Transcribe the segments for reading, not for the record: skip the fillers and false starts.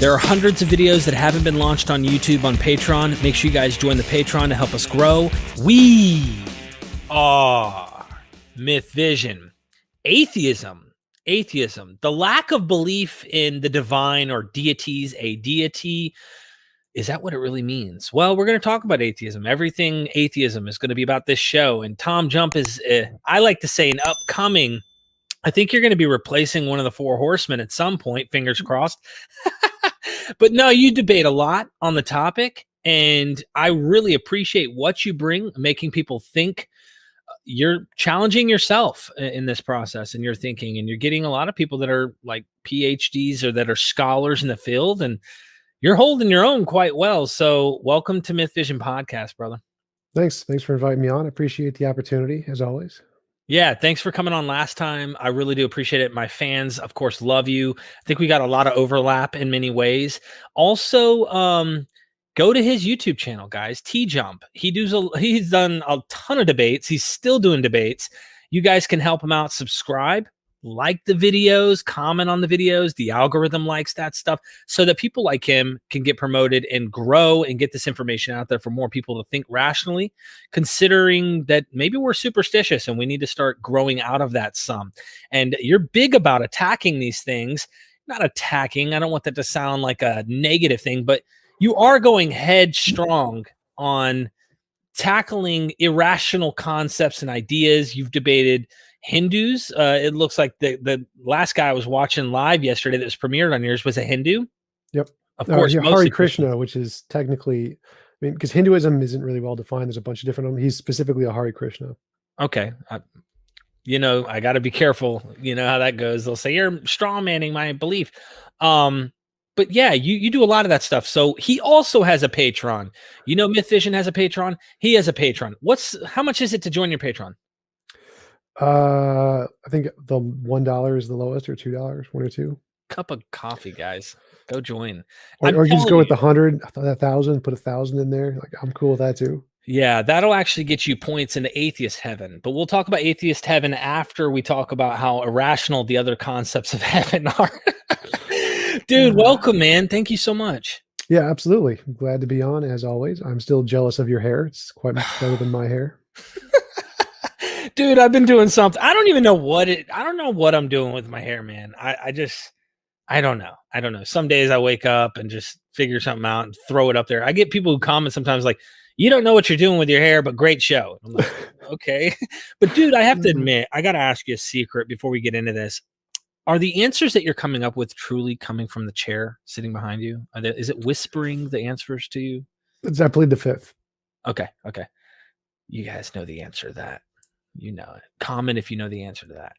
There are hundreds of videos that haven't been launched on YouTube on Patreon. Make sure you guys join the Patreon to help us grow. We are MythVision. Atheism, the lack of belief in the divine or deities, a deity. Is that what it really means? Well, we're going to talk about atheism. Everything atheism is going to be about this show. And Tjump is, I like to say, an upcoming. I think you're going to be replacing one of the four horsemen at some point, fingers crossed. But no, you debate a lot on the topic, and I really appreciate what you bring, making people think. You're challenging yourself in this process, and you're thinking, and you're getting a lot of people that are like PhDs or that are scholars in the field, and you're holding your own quite well. So welcome to MythVision Podcast, brother. Thanks for inviting me on. I appreciate the opportunity, as always. Yeah, thanks for coming on last time. I really do appreciate it. My fans, of course, love you. I think we got a lot of overlap in many ways. Also, go to his YouTube channel, guys. Tjump. He's done a ton of debates. He's still doing debates. You guys can help him out. Subscribe, like the videos, comment on the videos. The algorithm likes that stuff so that people like him can get promoted and grow and get this information out there for more people to think rationally, considering that maybe we're superstitious and we need to start growing out of that some. And you're big about attacking these things. Not attacking. I don't want that to sound like a negative thing, but you are going headstrong on tackling irrational concepts and ideas. You've debated Hindus. It looks like the last guy I was watching live yesterday that was premiered on yours was a Hindu. Yep. Of course. Hare Krishna, which is technically, I mean, because Hinduism isn't really well defined. There's a bunch of different, he's specifically a Hare Krishna. Okay. I got to be careful. You know how that goes. They'll say you're straw manning my belief. But yeah, you do a lot of that stuff. So he also has a Patreon. You know, MythVision has a Patreon. He has a Patreon. How much is it to join your Patreon? I think the $1 is the lowest, or $2, one or two. Cup of coffee, guys. Go join. Or you just go with the 100, 1,000, put 1,000 in there. Like, I'm cool with that too. Yeah, that'll actually get you points into atheist heaven. But we'll talk about atheist heaven after we talk about how irrational the other concepts of heaven are. Dude, welcome, man. Thank you so much. Yeah, absolutely. I'm glad to be on, as always. I'm still jealous of your hair. It's quite much better than my hair. Dude, I've been doing something. I don't know what I'm doing with my hair, man. I don't know. I don't know. Some days I wake up and just figure something out and throw it up there. I get people who comment sometimes like, you don't know what you're doing with your hair, but great show. I'm like, okay. But dude, I have to admit, I got to ask you a secret before we get into this. Are the answers that you're coming up with truly coming from the chair sitting behind you? Is it whispering the answers to you? It's I plead the fifth. Okay. You guys know the answer to that. You know it. Comment if you know the answer to that.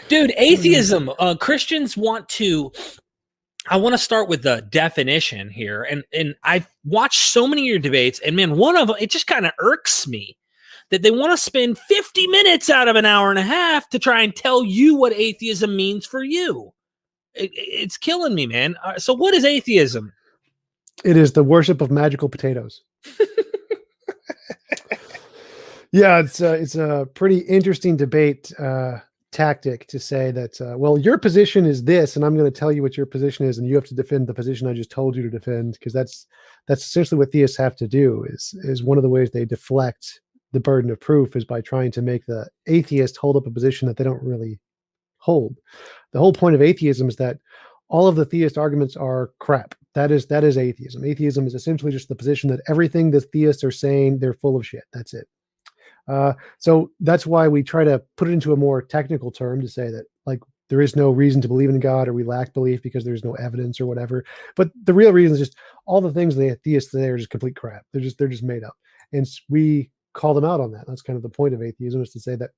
Dude, atheism. Christians want to. I want to start with the definition here, and I've watched so many of your debates, and man, one of them, it just kind of irks me that they want to spend 50 minutes out of an hour and a half to try and tell you what atheism means for you. It's killing me, man. So what is atheism? It is the worship of magical potatoes. Yeah, it's a pretty interesting debate tactic to say that, well, your position is this, and I'm going to tell you what your position is, and you have to defend the position I just told you to defend, because that's essentially what theists have to do. Is one of the ways they deflect the burden of proof is by trying to make the atheist hold up a position that they don't really hold. The whole point of atheism is that all of the theist arguments are crap. That is atheism. Atheism is essentially just the position that everything the theists are saying, they're full of shit. That's it. So that's why we try to put it into a more technical term to say that, like, there is no reason to believe in God, or we lack belief because there's no evidence or whatever. But the real reason is just all the things the theists say are just complete crap. They're just made up. And we call them out on that. That's kind of the point of atheism, is to say that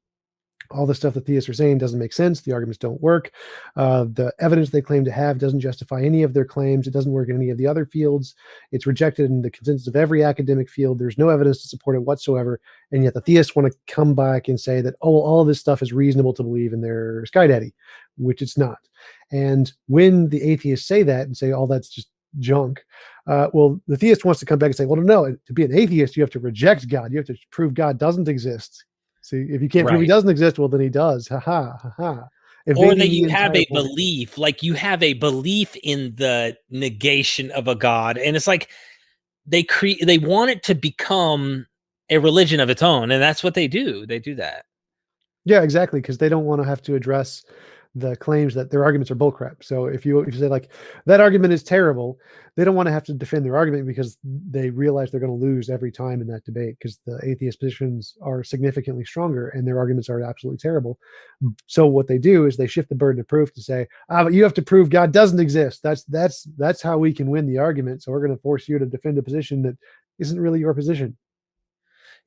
all the stuff that theists are saying doesn't make sense. The arguments don't work. The evidence they claim to have doesn't justify any of their claims. It doesn't work in any of the other fields. It's rejected in the consensus of every academic field. There's no evidence to support it whatsoever. And yet the theists want to come back and say that, oh, well, all of this stuff is reasonable to believe in their sky daddy, which it's not. And when the atheists say that and say, oh, that's just junk, well, the theist wants to come back and say, well, no, to be an atheist, you have to reject God. You have to prove God doesn't exist. See, if you can't prove he doesn't exist, well, then he does. Ha ha ha ha. Or that evading the you have entire a point. belief, like you have a belief in the negation of a god, and it's like they want it to become a religion of its own, and that's what they do that. Yeah, exactly, because they don't want to have to address the claims that their arguments are bullcrap. So if you say like that argument is terrible, they don't want to have to defend their argument because they realize they're going to lose every time in that debate because the atheist positions are significantly stronger and their arguments are absolutely terrible. So what they do is they shift the burden of proof to say, ah, but you have to prove God doesn't exist. That's how we can win the argument. So we're going to force you to defend a position that isn't really your position.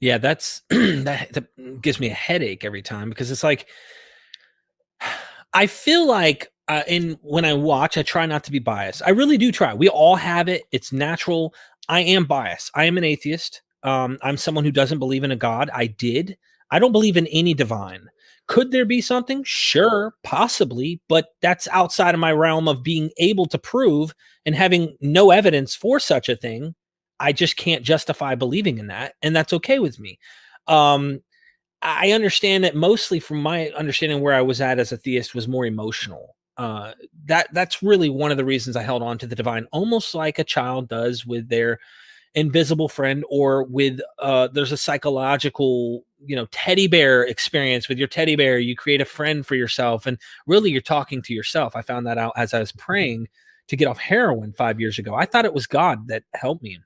Yeah, that's that gives me a headache every time because it's like I feel like in when I watch, I try not to be biased. I really do try. We all have it. It's natural. I am biased. I am an atheist. I'm someone who doesn't believe in a God. I did. I don't believe in any divine. Could there be something? Sure, possibly, but that's outside of my realm of being able to prove and having no evidence for such a thing. I just can't justify believing in that, and that's okay with me. Um, I understand that mostly from my understanding where I was at as a theist was more emotional. That's really one of the reasons I held on to the divine, almost like a child does with their invisible friend, or with there's a psychological, teddy bear experience with your teddy bear. You create a friend for yourself, and really you're talking to yourself. I found that out as I was praying to get off heroin 5 years ago. I thought it was God that helped me,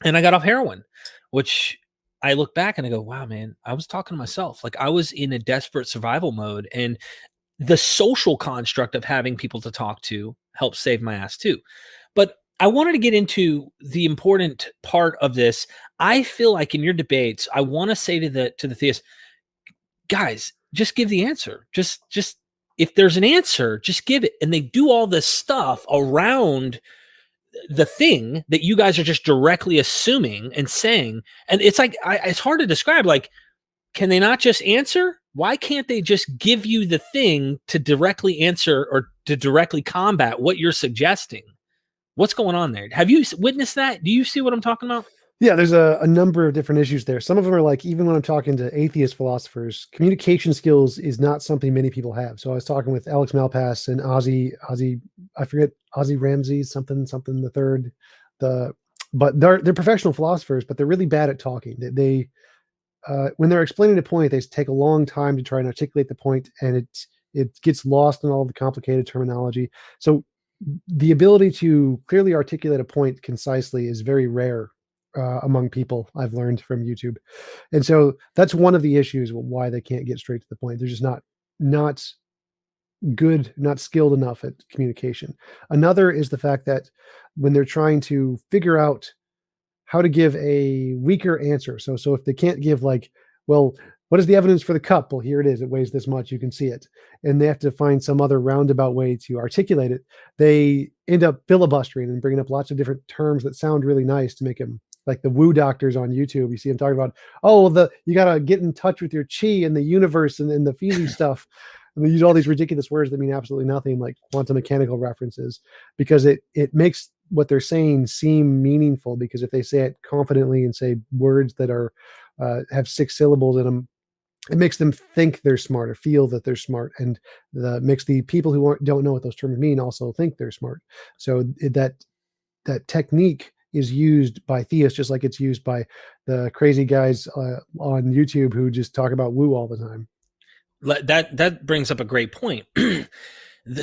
and I got off heroin, which I look back and I go, wow, man, I was talking to myself. Like I was in a desperate survival mode. And the social construct of having people to talk to helped save my ass too. But I wanted to get into the important part of this. I feel like in your debates, I want to say to the theist, guys, just give the answer. Just if there's an answer, just give it. And they do all this stuff around the thing that you guys are just directly assuming and saying. And it's like it's hard to describe. Like, can they not just answer? Why can't they just give you the thing to directly answer or to directly combat what you're suggesting? What's going on there? Have you witnessed that? Do you see what I'm talking about? Yeah, there's a number of different issues there. Some of them are like, even when I'm talking to atheist philosophers, communication skills is not something many people have. So I was talking with Alex Malpass and Ozzy, I forget, Ozzy Ramsey, something the third. But they're professional philosophers, but they're really bad at talking. They when they're explaining a point, they take a long time to try and articulate the point, and it gets lost in all the complicated terminology. So the ability to clearly articulate a point concisely is very rare among people, I've learned from YouTube. And so that's one of the issues why they can't get straight to the point. They're just not good, not skilled enough at communication. Another is the fact that when they're trying to figure out how to give a weaker answer. So if they can't give like, well, what is the evidence for the cup? Well, here it is. It weighs this much. You can see it. And they have to find some other roundabout way to articulate it. They end up filibustering and bringing up lots of different terms that sound really nice to make them like the woo doctors on YouTube. You see them talking about, oh, you got to get in touch with your chi and the universe and the Feezy stuff. And they use all these ridiculous words that mean absolutely nothing, like quantum mechanical references, because it makes what they're saying seem meaningful. Because if they say it confidently and say words that are have 6 syllables in them, it makes them think they're smart or feel that they're smart, and makes the people who don't know what those terms mean also think they're smart. So that technique is used by theists just like it's used by the crazy guys on YouTube who just talk about woo all the time. That brings up a great point.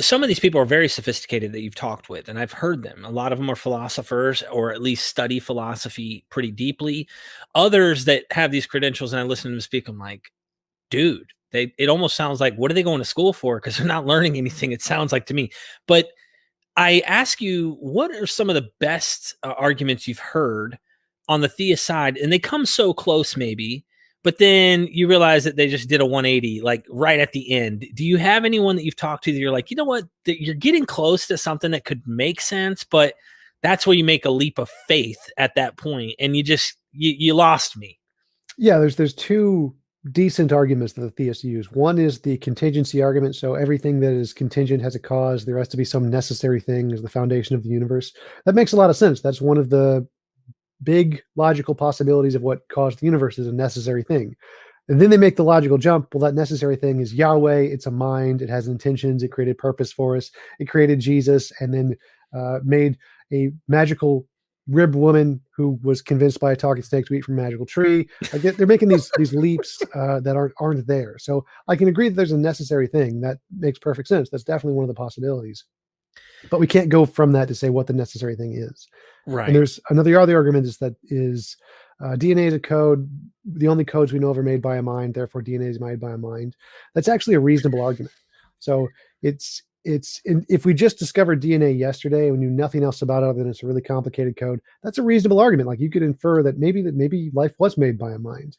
Some of these people are very sophisticated that you've talked with, and I've heard them. A lot of them are philosophers, or at least study philosophy pretty deeply. Others that have these credentials, and I listen to them speak, I'm like, dude, it almost sounds like, what are they going to school for? Because they're not learning anything, it sounds like to me. But I ask you, what are some of the best arguments you've heard on the theist side? And they come so close, maybe, but then you realize that they just did a 180, like right at the end. Do you have anyone that you've talked to that you're like, you know what, that you're getting close to something that could make sense, but that's where you make a leap of faith at that point, and you lost me? Yeah, there's 2 decent arguments that the theists use. One is the contingency argument. So everything that is contingent has a cause. There has to be some necessary thing as the foundation of the universe. That makes a lot of sense. That's one of the big logical possibilities of what caused the universe is a necessary thing. And then they make the logical jump. Well, that necessary thing is Yahweh. It's a mind. It has intentions. It created purpose for us. It created Jesus, and then made a magical rib woman who was convinced by a talking snake to eat from a magical tree. Like they're making these leaps that aren't there. So I can agree that there's a necessary thing. That makes perfect sense. That's definitely one of the possibilities. But we can't go from that to say what the necessary thing is. And Right. there's another other argument is that DNA is a code. The only codes we know of are made by a mind. Therefore, DNA is made by a mind. That's actually a reasonable argument. So if we just discovered DNA yesterday and we knew nothing else about it other than it's a really complicated code, that's a reasonable argument. Like you could infer that maybe life was made by a mind.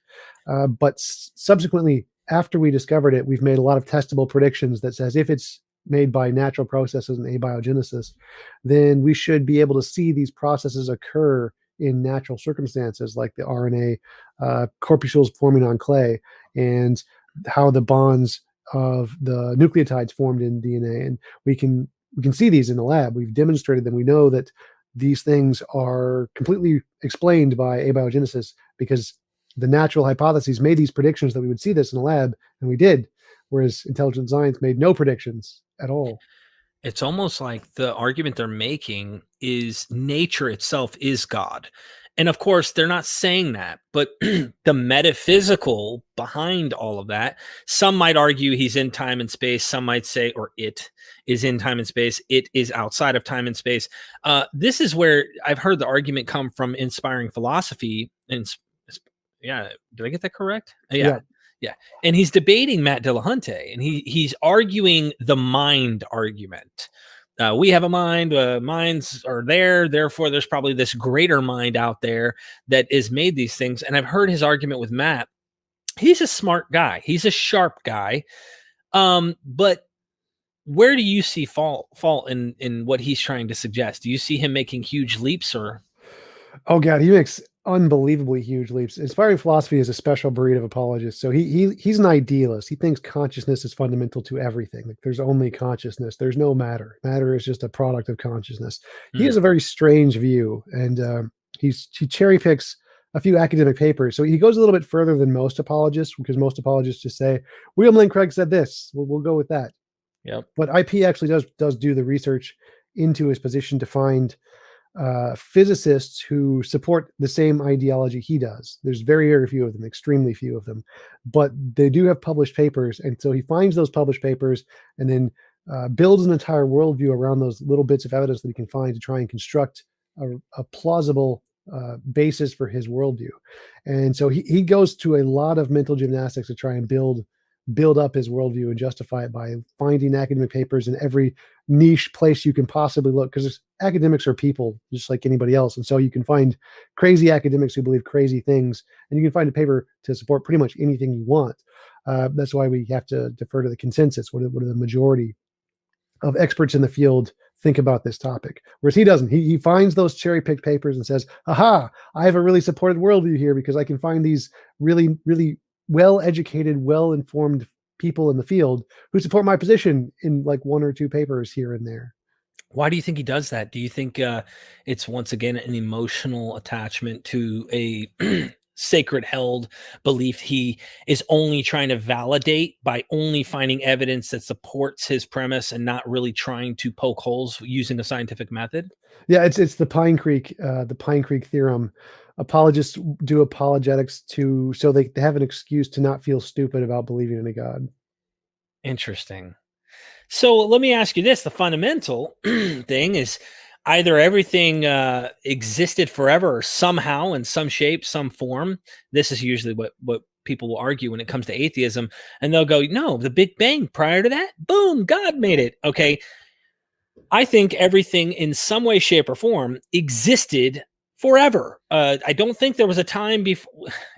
But subsequently, after we discovered it, we've made a lot of testable predictions that says if it's made by natural processes and abiogenesis, then we should be able to see these processes occur in natural circumstances, like the RNA corpuscles forming on clay, and how the bonds of the nucleotides formed in DNA. And we can see these in the lab. We've demonstrated them. We know that these things are completely explained by abiogenesis because the natural hypotheses made these predictions that we would see this in the lab, and we did. Whereas intelligent science made no predictions at all. It's almost like the argument they're making is nature itself is God. And of course, they're not saying that, but the metaphysical behind all of that, some might argue he's in time and space. Some might say, or it is in time and space. It is outside of time and space. This is where I've heard the argument come from inspiring philosophy. And yeah, did I get that correct? Yeah. Yeah. And he's debating Matt Dillahunty, and he's arguing the mind argument. We have a mind, minds are there, therefore there's probably this greater mind out there that is made these things. And I've heard his argument with Matt. He's a smart guy. He's a sharp guy. But where do you see fault in what he's trying to suggest? Do you see him making huge leaps or? Oh God, he makes unbelievably huge leaps. Inspiring philosophy is a special breed of apologist. So he's an idealist. He thinks consciousness is fundamental to everything. Like there's only consciousness. There's no matter. Matter is just a product of consciousness. He has a very strange view, and he cherry picks a few academic papers. So he goes a little bit further than most apologists, because most apologists just say William Lane Craig said this. We'll go with that. Yep. But IP actually does do the research into his position to find physicists who support the same ideology he does. There's very, very few of them, extremely few of them, but they do have published papers. And so he finds those published papers and then builds an entire worldview around those little bits of evidence that he can find to try and construct a plausible basis for his worldview. And so he goes to a lot of mental gymnastics to try and build up his worldview and justify it by finding academic papers in every niche place you can possibly look, because academics are people just like anybody else. And so you can find crazy academics who believe crazy things, and you can find a paper to support pretty much anything you want. That's why we have to defer to the consensus. What do the majority of experts in the field think about this topic? Whereas he doesn't. He finds those cherry-picked papers and says, aha, I have a really supported worldview here because I can find these really, really well-educated, well-informed people in the field who support my position in like one or two papers here and there. Why do you think he does that? Do you think it's once again an emotional attachment to a sacred held belief he is only trying to validate by only finding evidence that supports his premise and not really trying to poke holes using a scientific method? Yeah, it's the Pine Creek theorem. Apologists do apologetics so they have an excuse to not feel stupid about believing in a God. Interesting. So let me ask you this. The fundamental thing is either everything existed forever or somehow in some shape, some form. This is usually what people will argue when it comes to atheism. And they'll go, no, the Big Bang, prior to that, boom, God made it. Okay. I think everything in some way, shape, or form existed forever. I don't think there was a time before,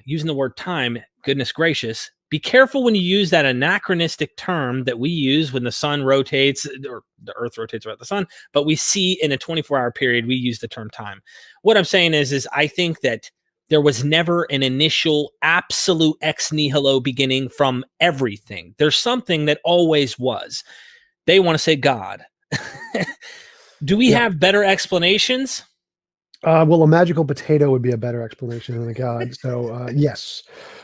using the word time, goodness gracious, be careful when you use that anachronistic term that we use when the sun rotates or the earth rotates around the sun, but we see in a 24-hour period, we use the term time. What I'm saying is I think that there was never an initial absolute ex nihilo beginning from everything. There's something that always was. They want to say God. Do we have better explanations? Well, a magical potato would be a better explanation than a god. So, yes.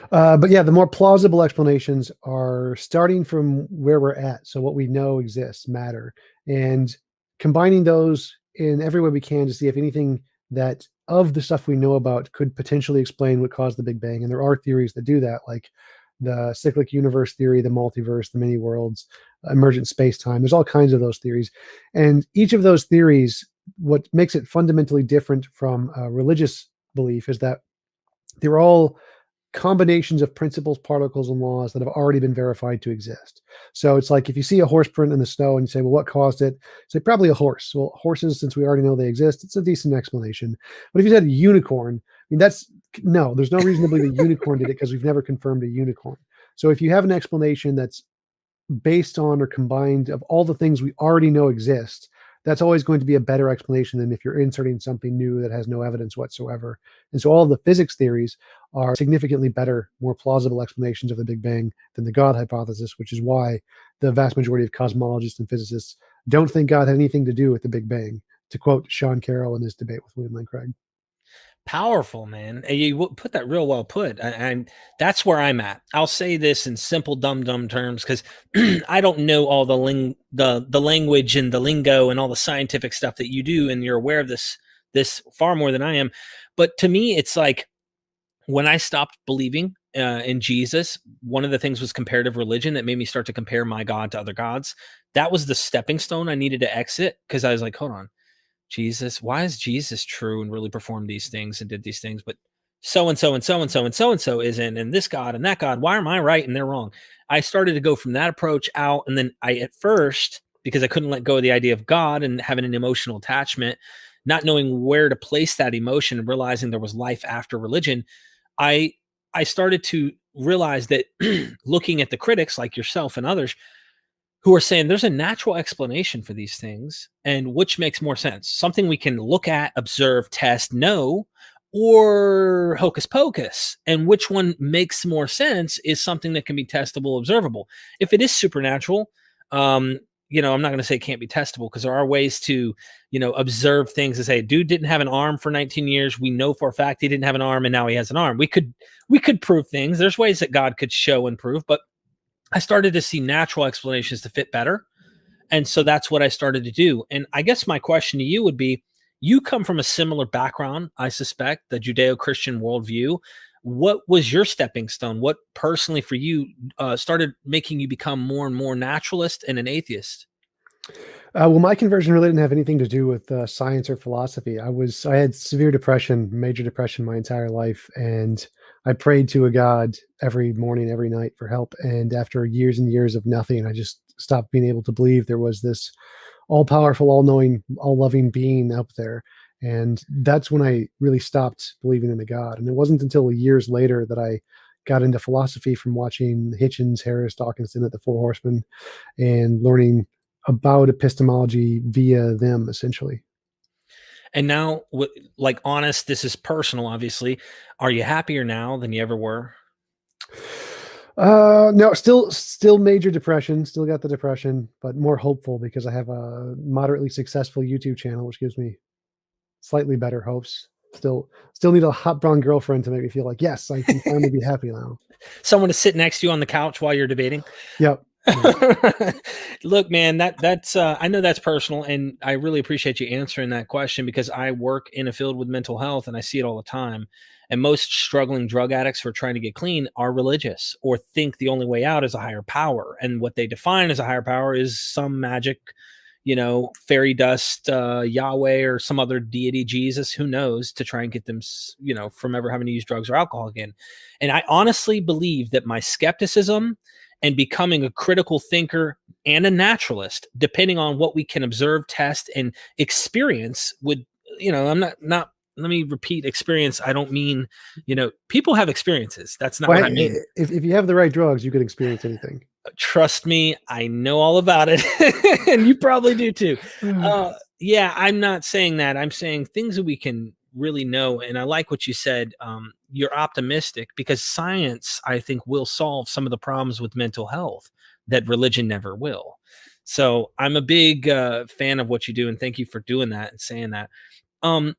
But yeah, the more plausible explanations are starting from where we're at. So, what we know exists, matter, and combining those in every way we can to see if anything that of the stuff we know about could potentially explain what caused the Big Bang. And there are theories that do that, like the cyclic universe theory, the multiverse, the many worlds, emergent space time. There's all kinds of those theories. And each of those theories, what makes it fundamentally different from religious belief is that they're all combinations of principles, particles, and laws that have already been verified to exist. So it's like if you see a horse print in the snow and you say, well, what caused it? Say, probably a horse. Well, horses, since we already know they exist, it's a decent explanation. But if you said a unicorn, I mean, no, there's no reason to believe a unicorn did it because we've never confirmed a unicorn. So if you have an explanation that's based on or combined of all the things we already know exist, that's always going to be a better explanation than if you're inserting something new that has no evidence whatsoever. And so all of the physics theories are significantly better, more plausible explanations of the Big Bang than the God hypothesis, which is why the vast majority of cosmologists and physicists don't think God had anything to do with the Big Bang, to quote Sean Carroll in his debate with William Lane Craig. Powerful, man. And you put that real well put. And that's where I'm at. I'll say this in simple, dumb terms because I don't know all the language and the lingo and all the scientific stuff that you do, and you're aware of this far more than I am. But to me, it's like when I stopped believing in Jesus, one of the things was comparative religion that made me start to compare my God to other gods. That was the stepping stone I needed to exit because I was like, hold on, Jesus, why is Jesus true and really performed these things and did these things, but so and so and so and so and so and so isn't, and this God and that God, why am I right and they're wrong? I started to go from that approach out, and then I at first, because I couldn't let go of the idea of God and having an emotional attachment, not knowing where to place that emotion and realizing there was life after religion, I I started to realize that looking at the critics like yourself and others who are saying there's a natural explanation for these things, and which makes more sense, something we can look at, observe, test, know, or hocus pocus, and which one makes more sense is something that can be testable, observable. If it is supernatural, um I'm not going to say it can't be testable because there are ways to observe things and say dude didn't have an arm for 19 years, we know for a fact he didn't have an arm and now he has an arm. We could prove things. There's ways that God could show and prove, but I started to see natural explanations to fit better. And so that's what I started to do. And I guess my question to you would be, you come from a similar background, I suspect, the Judeo Christian worldview. What was your stepping stone? What personally for you started making you become more and more naturalist and an atheist? Well, my conversion really didn't have anything to do with science or philosophy. I had severe depression, major depression, my entire life, and I prayed to a God every morning, every night for help. And after years and years of nothing, I just stopped being able to believe there was this all-powerful, all-knowing, all-loving being up there. And that's when I really stopped believing in a God. And it wasn't until years later that I got into philosophy from watching Hitchens, Harris, Dawkinson at the Four Horsemen and learning about epistemology via them, essentially. And now, like, honest, this is personal, obviously. Are you happier now than you ever were? No, still major depression. Still got the depression, but more hopeful because I have a moderately successful YouTube channel, which gives me slightly better hopes. Still need a hot brown girlfriend to make me feel like yes, I can finally be happy now. Someone to sit next to you on the couch while you're debating? Yep. Look, man, that's I know that's personal, and I really appreciate you answering that question because I work in a field with mental health and I see it all the time. And most struggling drug addicts who are trying to get clean are religious or think the only way out is a higher power. And what they define as a higher power is some magic, fairy dust, Yahweh or some other deity, Jesus, who knows, to try and get them, from ever having to use drugs or alcohol again. And I honestly believe that my skepticism and becoming a critical thinker and a naturalist, depending on what we can observe, test, and experience, would, I'm not, let me repeat experience. I don't mean, people have experiences. That's not what Well, I mean. if you have the right drugs, you can experience anything. Trust me, I know all about it. And you probably do too. Yeah, I'm not saying that. I'm saying things that we can really know. And I like what you said. You're optimistic because science, I think, will solve some of the problems with mental health that religion never will. So I'm a big fan of what you do, and thank you for doing that and saying that. Um,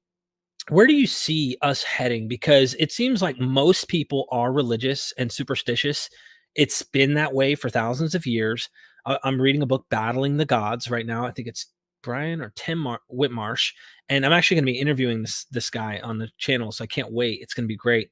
where do you see us heading? Because it seems like most people are religious and superstitious. It's been that way for thousands of years. I'm reading a book, Battling the Gods, right now. I think it's Brian or Whitmarsh, and I'm actually going to be interviewing this guy on the channel, so I can't wait. It's going to be great.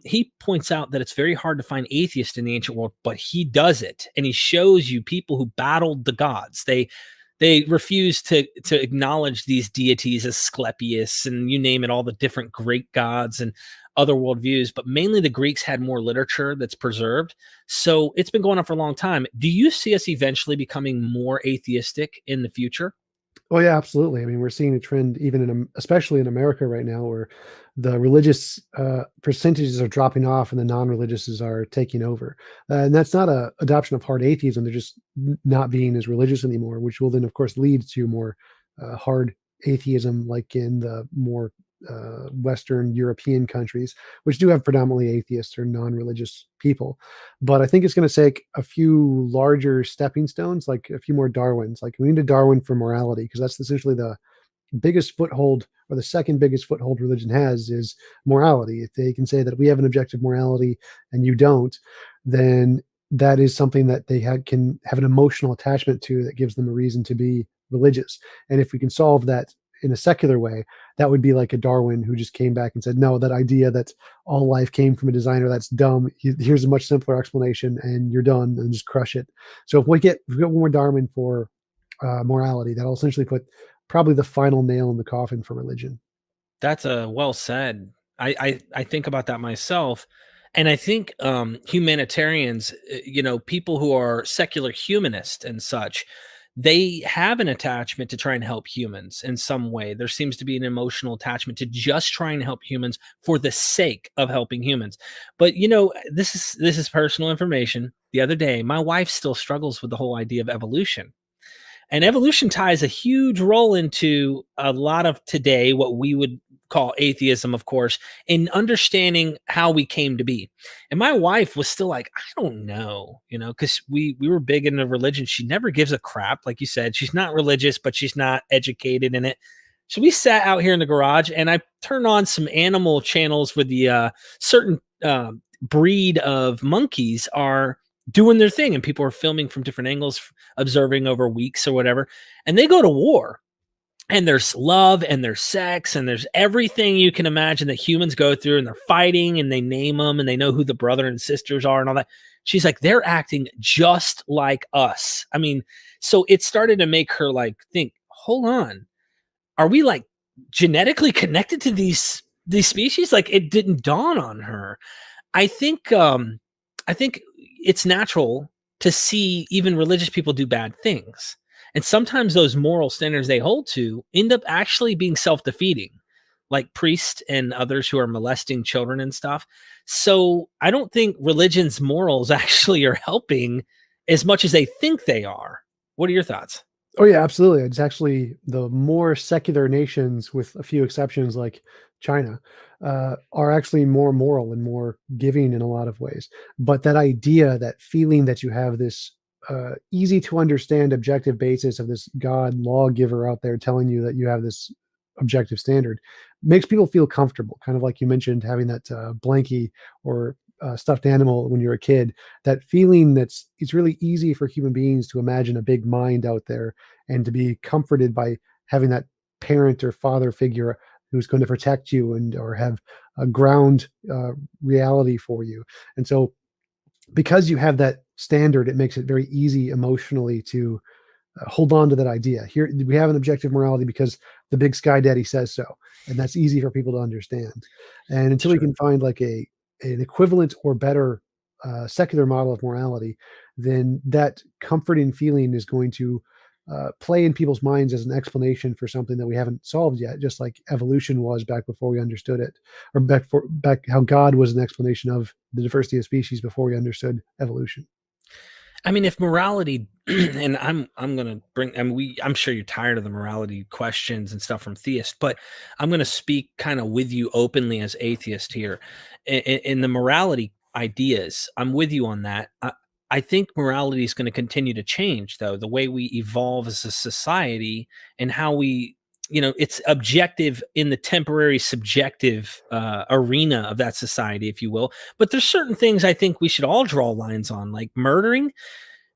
He points out that it's very hard to find atheists in the ancient world, but he does it, and he shows you people who battled the gods. They refuse to acknowledge these deities as Asclepius and you name it, all the different Greek gods and other worldviews. But mainly the Greeks had more literature that's preserved. So it's been going on for a long time. Do you see us eventually becoming more atheistic in the future? Oh yeah, absolutely. I mean, we're seeing a trend even especially in America right now, where the religious percentages are dropping off and the non-religiouses are taking over. And that's not a adoption of hard atheism; they're just not being as religious anymore, which will then, of course, lead to more hard atheism, like in the more Western European countries, which do have predominantly atheists or non-religious people. But I think it's going to take a few larger stepping stones, like a few more Darwins. Like we need a Darwin for morality, because that's essentially the biggest foothold, or the second biggest foothold religion has, is morality. If they can say that we have an objective morality and you don't, then that is something that they can have an emotional attachment to, that gives them a reason to be religious. And if we can solve that in a secular way, that would be like a Darwin who just came back and said, no, that idea that all life came from a designer, that's dumb. Here's a much simpler explanation, and you're done, and just crush it. So if we get one more Darwin for morality, that'll essentially put probably the final nail in the coffin for religion. That's a well said. I think about that myself, and I think humanitarians, people who are secular humanists and such, they have an attachment to try and help humans in some way. There seems to be an emotional attachment to just trying to help humans for the sake of helping humans. But this is personal information. The other day, my wife still struggles with the whole idea of evolution. And evolution ties a huge role into a lot of today, what we would call atheism, of course, in understanding how we came to be. And my wife was still like, I don't know, because we were big into religion. She never gives a crap. Like you said, she's not religious, but she's not educated in it. So we sat out here in the garage and I turned on some animal channels where the certain breed of monkeys are doing their thing and people are filming from different angles, observing over weeks or whatever. And they go to war, and there's love and there's sex and there's everything you can imagine that humans go through, and they're fighting and they name them and they know who the brother and sisters are and all that. She's like, they're acting just like us. I mean, so it started to make her like think, hold on, are we like genetically connected to these species? Like, it didn't dawn on her. I think it's natural to see even religious people do bad things. And sometimes those moral standards they hold to end up actually being self-defeating, like priests and others who are molesting children and stuff. So I don't think religion's morals actually are helping as much as they think they are. What are your thoughts? Oh yeah, absolutely. It's actually the more secular nations, with a few exceptions like China, are actually more moral and more giving in a lot of ways. But that idea, that feeling that you have this easy to understand objective basis of this God lawgiver out there telling you that you have this objective standard, makes people feel comfortable. Kind of like you mentioned, having that blankie or stuffed animal when you're a kid, that feeling it's really easy for human beings to imagine a big mind out there and to be comforted by having that parent or father figure who's going to protect you and or have a ground reality for you. And so because you have that standard, it makes it very easy emotionally to hold on to that idea. Here we have an objective morality because the big sky daddy says so, and that's easy for people to understand. And until we Sure. can find like an equivalent or better secular model of morality, then that comforting feeling is going to play in people's minds as an explanation for something that we haven't solved yet, just like evolution was back before we understood it, or back how God was an explanation of the diversity of species before we understood evolution. I mean, if morality, and I'm gonna bring, I'm sure you're tired of the morality questions and stuff from theists, but I'm gonna speak kind of with you openly as atheist here. In the morality ideas, I'm with you on that. I think morality is going to continue to change, though, the way we evolve as a society and how we it's objective in the temporary subjective arena of that society, if you will. But there's certain things I think we should all draw lines on, like murdering.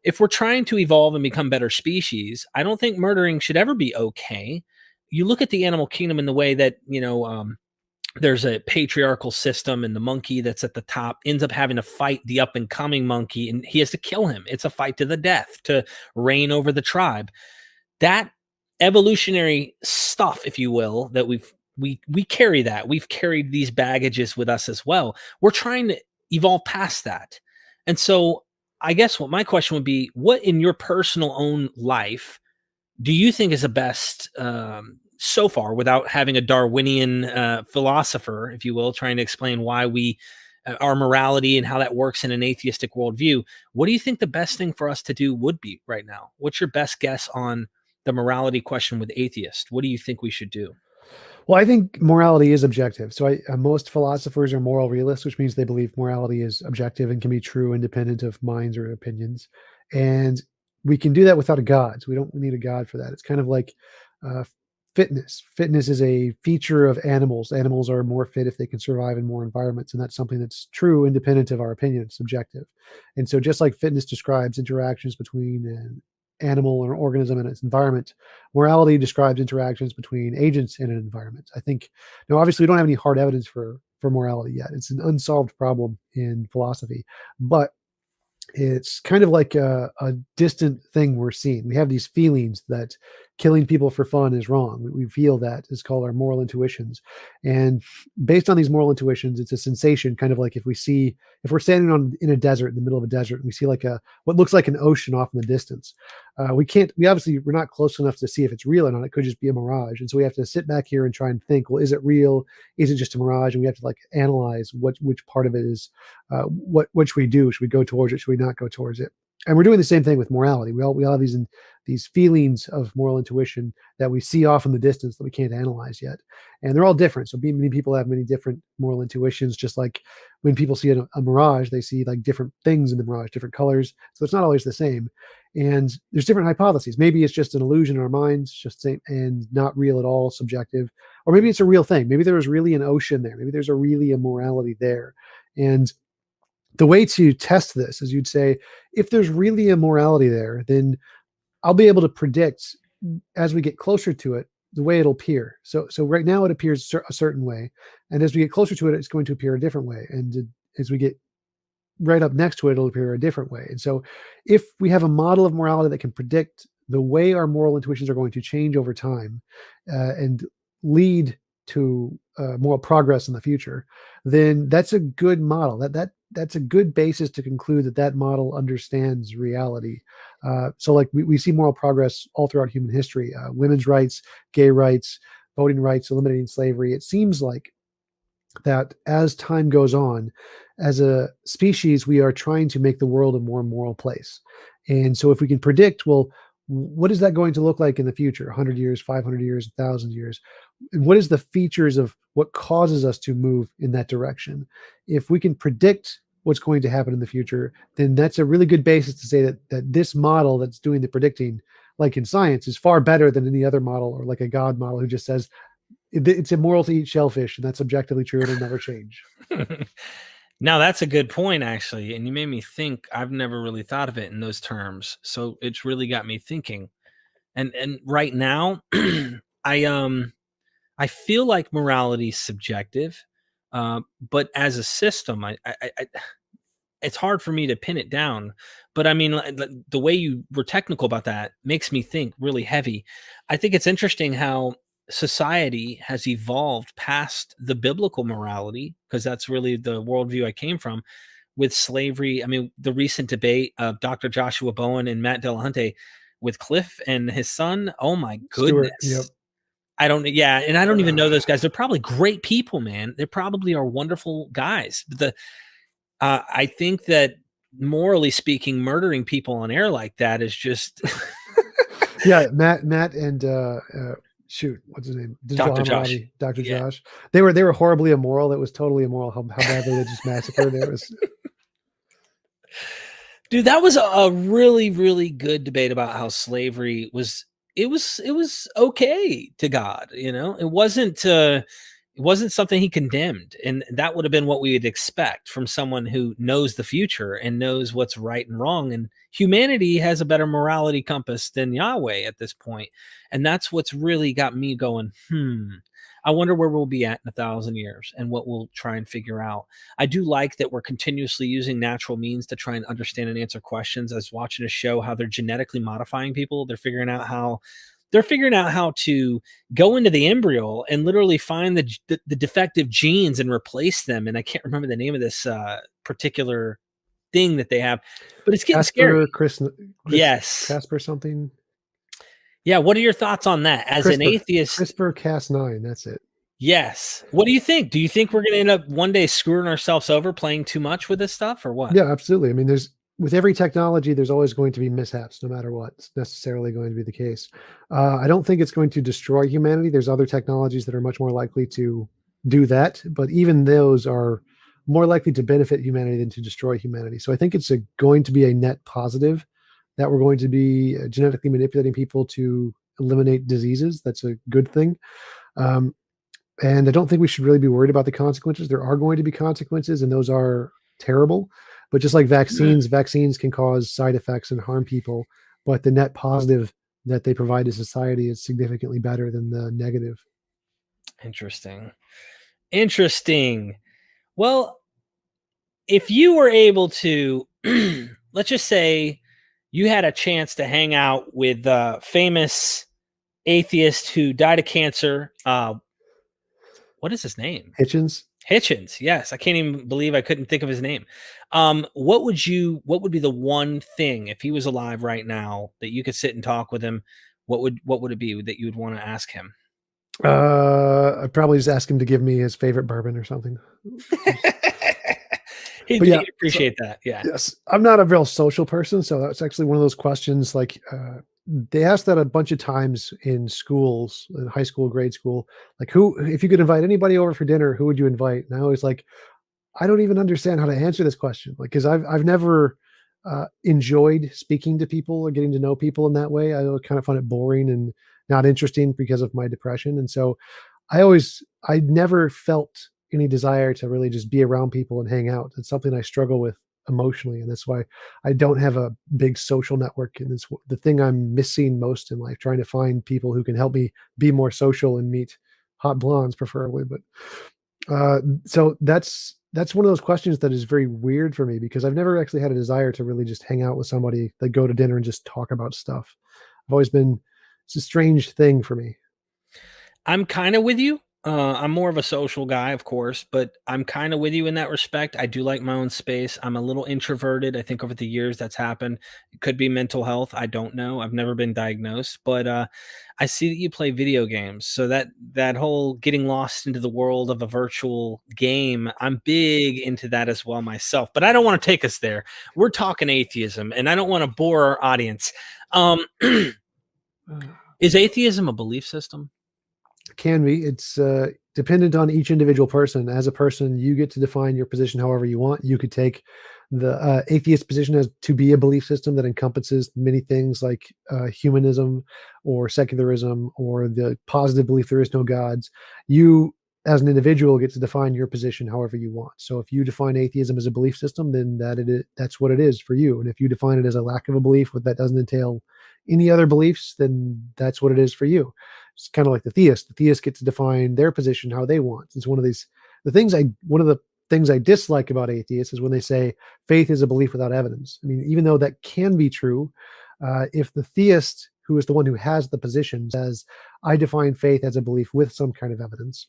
If we're trying to evolve and become better species, I don't think murdering should ever be okay. You look at the animal kingdom in the way that, there's a patriarchal system, and the monkey that's at the top ends up having to fight the up and coming monkey, and he has to kill him. It's a fight to the death to reign over the tribe. That evolutionary stuff, if you will, that we carry, that we've carried these baggages with us as well. We're trying to evolve past that. And so I guess what my question would be, what in your personal own life do you think is the best so far, without having a Darwinian philosopher, if you will, trying to explain why our morality and how that works in an atheistic worldview? What do you think the best thing for us to do would be right now? What's your best guess on the morality question with atheists? What do you think we should do? Well, I think morality is objective. So most philosophers are moral realists, which means they believe morality is objective and can be true independent of minds or opinions. And we can do that without a god. So we don't need a god for that. It's kind of like fitness. Fitness is a feature of animals. Animals are more fit if they can survive in more environments. And that's something that's true independent of our opinion. It's subjective. And so just like fitness describes interactions between an animal or organism and its environment, morality describes interactions between agents in an environment. I think, now obviously we don't have any hard evidence for morality yet. It's an unsolved problem in philosophy, but it's kind of like a distant thing we're seeing. We have these feelings that killing people for fun is wrong. We feel that is called our moral intuitions. And based on these moral intuitions, it's a sensation, kind of like if we're standing in a desert, in the middle of a desert, and we see like what looks like an ocean off in the distance. We're not close enough to see if it's real or not. It could just be a mirage. And so we have to sit back here and try and think, well, is it real? Is it just a mirage? And we have to like analyze which part of it is, what should we do? Should we go towards it? Should we not go towards it? And we're doing the same thing with morality. We all have these feelings of moral intuition that we see off in the distance that we can't analyze yet. And they're all different. So many people have many different moral intuitions, just like when people see a mirage, they see like different things in the mirage, different colors. So it's not always the same. And there's different hypotheses. Maybe it's just an illusion in our minds, just same and not real at all, subjective. Or maybe it's a real thing. Maybe there was really an ocean there. Maybe there's really a morality there. And the way to test this is you'd say, if there's really a morality there, then I'll be able to predict as we get closer to it, the way it'll appear. So right now it appears a certain way. And as we get closer to it, it's going to appear a different way. And as we get right up next to it, it'll appear a different way. And so if we have a model of morality that can predict the way our moral intuitions are going to change over time and lead to moral progress in the future, then that's a good model. That's a good basis to conclude that model understands reality. So like we see moral progress all throughout human history, women's rights, gay rights, voting rights, eliminating slavery. It seems like that as time goes on, as a species, we are trying to make the world a more moral place. And so if we can predict, well, what is that going to look like in the future? 100 years, 500 years, 1,000 years? And what is the features of what causes us to move in that direction? If we can predict what's going to happen in the future, then that's a really good basis to say that this model that's doing the predicting, like in science, is far better than any other model, or like a God model who just says it's immoral to eat shellfish, and that's objectively true, it'll never change. Now that's a good point, actually, and you made me think. I've never really thought of it in those terms, so it's really got me thinking. And right now, I feel like morality is subjective, but as a system, it's hard for me to pin it down. But I mean, the way you were technical about that makes me think really heavy. I think it's interesting how society has evolved past the biblical morality, because that's really the worldview I came from, with slavery. I mean, the recent debate of Dr. Joshua Bowen and Matt Dillahunty with Cliff and his son. Oh my goodness. Yep. I don't even know those guys. They're probably great people, man. They probably are wonderful guys. But I think that morally speaking, murdering people on air like that is just yeah. Matt and shoot, what's his name? Dr. Josh. Dr. Josh. They were horribly immoral. That was totally immoral how badly they just massacred. It was. Dude, that was a really, really good debate about how slavery was it was okay to God, you know? It wasn't something he condemned, and that would have been what we would expect from someone who knows the future and knows what's right and wrong, and humanity has a better morality compass than Yahweh at this point, and that's what's really got me going, I wonder where we'll be at in 1,000 years and what we'll try and figure out. I do like that we're continuously using natural means to try and understand and answer questions. I was watching a show how they're genetically modifying people. They're figuring out how to go into the embryo and literally find the defective genes and replace them. And I can't remember the name of this particular thing that they have, but it's getting scary. Casper, Yes. Casper something. Yeah. What are your thoughts on that as an atheist? CRISPR-Cas9. That's it. Yes. What do you think? Do you think we're going to end up one day screwing ourselves over playing too much with this stuff or what? Yeah, absolutely. I mean, with every technology, there's always going to be mishaps, no matter what. It's necessarily going to be the case. I don't think it's going to destroy humanity. There's other technologies that are much more likely to do that, but even those are more likely to benefit humanity than to destroy humanity. So I think it's going to be a net positive that we're going to be genetically manipulating people to eliminate diseases. That's a good thing. And I don't think we should really be worried about the consequences. There are going to be consequences, and those are terrible. But just like vaccines can cause side effects and harm people, but the net positive that they provide to society is significantly better than the negative. Interesting. Interesting. Well, if you were able to, let's just say you had a chance to hang out with a famous atheist who died of cancer. What is his name? Hitchens. Hitchens. Yes, I can't even believe I couldn't think of his name. What would be the one thing if he was alive right now that you could sit and talk with him? What would it be that you would want to ask him? I'd probably just ask him to give me his favorite bourbon or something. He'd But yeah, appreciate that. Yeah. yes, I'm not a real social person, so that's actually one of those questions. Like, they asked that a bunch of times in schools, in high school, grade school. Like, if you could invite anybody over for dinner, who would you invite? And I always like, I don't even understand how to answer this question. Like, because I've never enjoyed speaking to people or getting to know people in that way. I kind of find it boring and not interesting because of my depression. And so I never felt any desire to really just be around people and hang out. It's something I struggle with emotionally. And that's why I don't have a big social network. And it's the thing I'm missing most in life, trying to find people who can help me be more social and meet hot blondes preferably. But so that's one of those questions that is very weird for me because I've never actually had a desire to really just hang out with somebody, like go to dinner and just talk about stuff. It's a strange thing for me. I'm kind of with you. I'm more of a social guy, of course, but I'm kind of with you in that respect. I do like my own space. I'm a little introverted. I think over the years that's happened. It could be mental health. I don't know. I've never been diagnosed, but I see that you play video games. So that whole getting lost into the world of a virtual game, I'm big into that as well myself. But I don't want to take us there. We're talking atheism, and I don't want to bore our audience. Is atheism a belief system? Can be. It's dependent on each individual person. As a person, you get to define your position however you want. You could take the atheist position as to be a belief system that encompasses many things like humanism or secularism or the positive belief there is no gods. You, as an individual, get to define your position however you want. So if you define atheism as a belief system, then that's what it is for you. And if you define it as a lack of a belief, what that doesn't entail any other beliefs, then that's what it is for you. It's kind of like the theist. The theist gets to define their position how they want. It's one of the things I dislike about atheists is when they say faith is a belief without evidence. I mean, even though that can be true, if the theist, who is the one who has the position, says, I define faith as a belief with some kind of evidence,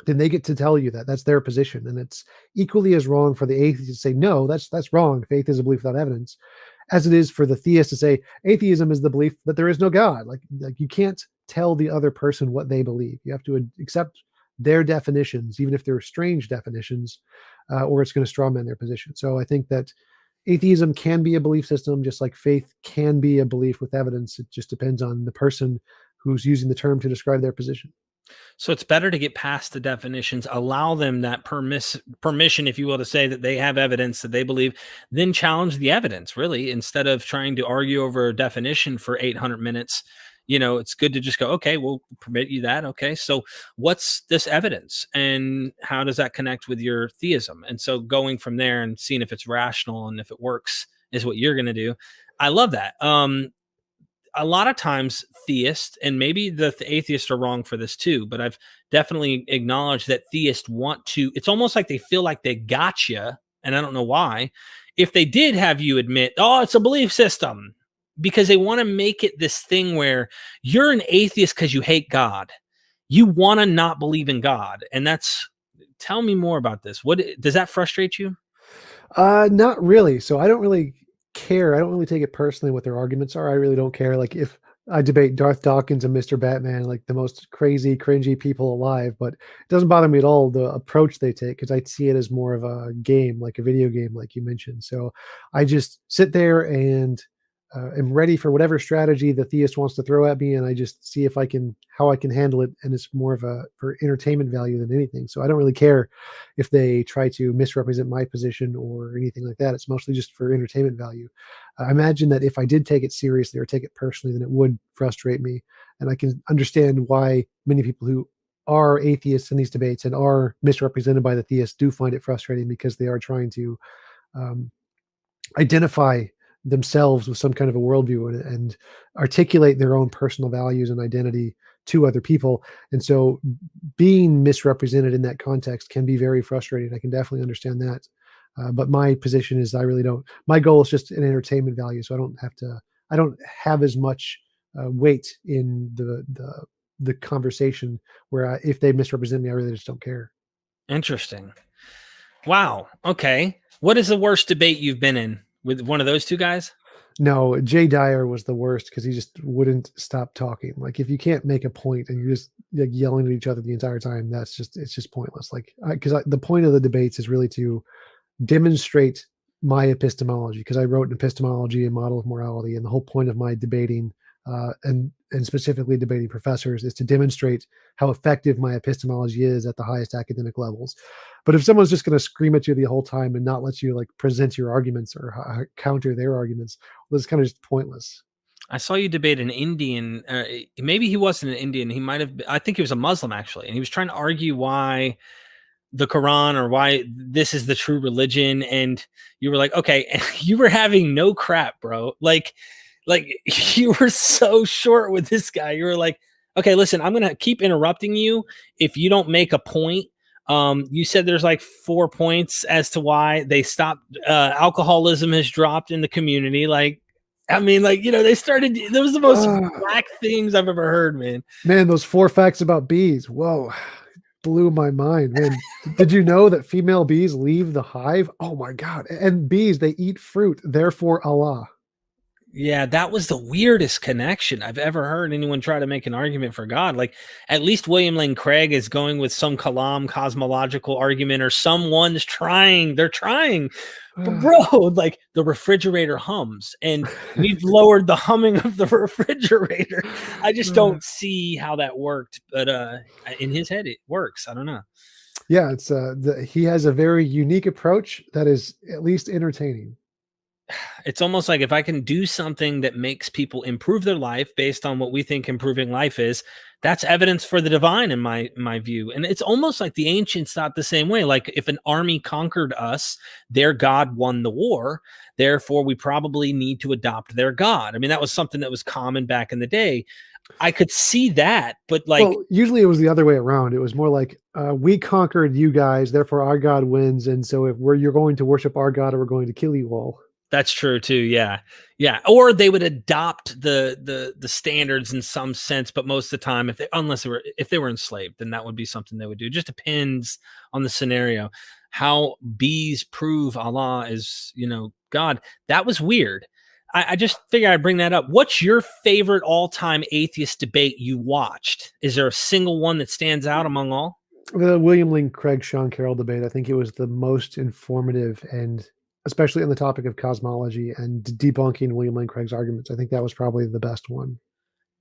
then they get to tell you that that's their position. And it's equally as wrong for the atheist to say, no, that's wrong. Faith is a belief without evidence, as it is for the theist to say atheism is the belief that there is no God. Like you can't tell the other person what they believe. You have to accept their definitions, even if they're strange definitions, or it's going to strawman their position. So I think that atheism can be a belief system, just like faith can be a belief with evidence. It just depends on the person who's using the term to describe their position. So it's better to get past the definitions, allow them that permission, if you will, to say that they have evidence that they believe, then challenge the evidence, really, instead of trying to argue over a definition for 800 minutes. it's good to just go, okay, we'll permit you that. Okay, so what's this evidence, and how does that connect with your theism? And so going from there and seeing if it's rational and if it works is what you're going to do. I love that. A lot of times theists, and maybe the atheists are wrong for this too, but I've definitely acknowledged that theists want to, it's almost like they feel like they got you, and I don't know why. If they did have you admit, oh, it's a belief system, because they want to make it this thing where you're an atheist because you hate God. You want to not believe in God. And tell me more about this. What does that frustrate you? Not really. So I don't really care. I don't really take it personally what their arguments are. I really don't care. Like if I debate Darth Dawkins and Mr. Batman, like the most crazy, cringy people alive, but it doesn't bother me at all the approach they take, because I see it as more of a game, like a video game, like you mentioned. So I just sit there and am ready for whatever strategy the theist wants to throw at me, and I just see if I can how I can handle it, and it's more of a for entertainment value than anything. So I don't really care if they try to misrepresent my position or anything like that. It's mostly just for entertainment value. I imagine that if I did take it seriously or take it personally, then it would frustrate me, and I can understand why many people who are atheists in these debates and are misrepresented by the theists do find it frustrating, because they are trying to um, identify themselves with some kind of a worldview, and articulate their own personal values and identity to other people. And so being misrepresented in that context can be very frustrating. I can definitely understand that. But my position is I really don't. My goal is just an entertainment value, so I don't have to. I don't have as much weight in the conversation where if they misrepresent me, I really just don't care. Interesting. Wow. Okay. What is the worst debate you've been in with one of those two guys? No, Jay Dyer was the worst because he just wouldn't stop talking. Like if you can't make a point and you're just like yelling at each other the entire time, it's just pointless. Like because the point of the debates is really to demonstrate my epistemology, because I wrote an epistemology and model of morality, and the whole point of my debating and specifically debating professors is to demonstrate how effective my epistemology is at the highest academic levels. But if someone's just going to scream at you the whole time and not let you like present your arguments or counter their arguments, well, it's kind of just pointless. I saw you debate an Indian. Maybe he wasn't an Indian. He might have. I think he was a Muslim actually, and he was trying to argue why the Quran or why this is the true religion. And you were like, okay, and you were having no crap, bro. Like you were so short with this guy. You were like, okay, listen, I'm gonna keep interrupting you if you don't make a point. You said there's like 4 points as to why they stopped. Alcoholism has dropped in the community. Like, I mean, like, they started. That was the most black things I've ever heard, man. Man, those 4 facts about bees. Whoa. Blew my mind, man. Did you know that female bees leave the hive? Oh my God. And bees, they eat fruit, therefore Allah. Yeah, that was the weirdest connection I've ever heard anyone try to make an argument for God. Like, at least William Lane Craig is going with some Kalam cosmological argument, or someone's trying. They're trying. But bro, like the refrigerator hums and we've lowered the humming of the refrigerator. I just don't see how that worked, but in his head it works. I don't know. Yeah, it's he has a very unique approach that is at least entertaining. It's almost like if I can do something that makes people improve their life based on what we think improving life is, that's evidence for the divine in my view. And it's almost like the ancients thought the same way. Like if an army conquered us, their god won the war. Therefore, we probably need to adopt their god. I mean, that was something that was common back in the day. I could see that, but like, well, usually it was the other way around. It was more like we conquered you guys, therefore our god wins. And so if you're going to worship our god, or we're going to kill you all. that's true too. Yeah. Yeah. Or they would adopt the standards in some sense, but most of the time, if they were enslaved, then that would be something they would do. It just depends on the scenario. How bees prove Allah is, God. That was weird. I just figured I'd bring that up. What's your favorite all-time atheist debate you watched? Is there a single one that stands out among all? The William Lane Craig Sean Carroll debate, I think it was the most informative, and especially on the topic of cosmology and debunking William Lane Craig's arguments. I think that was probably the best one.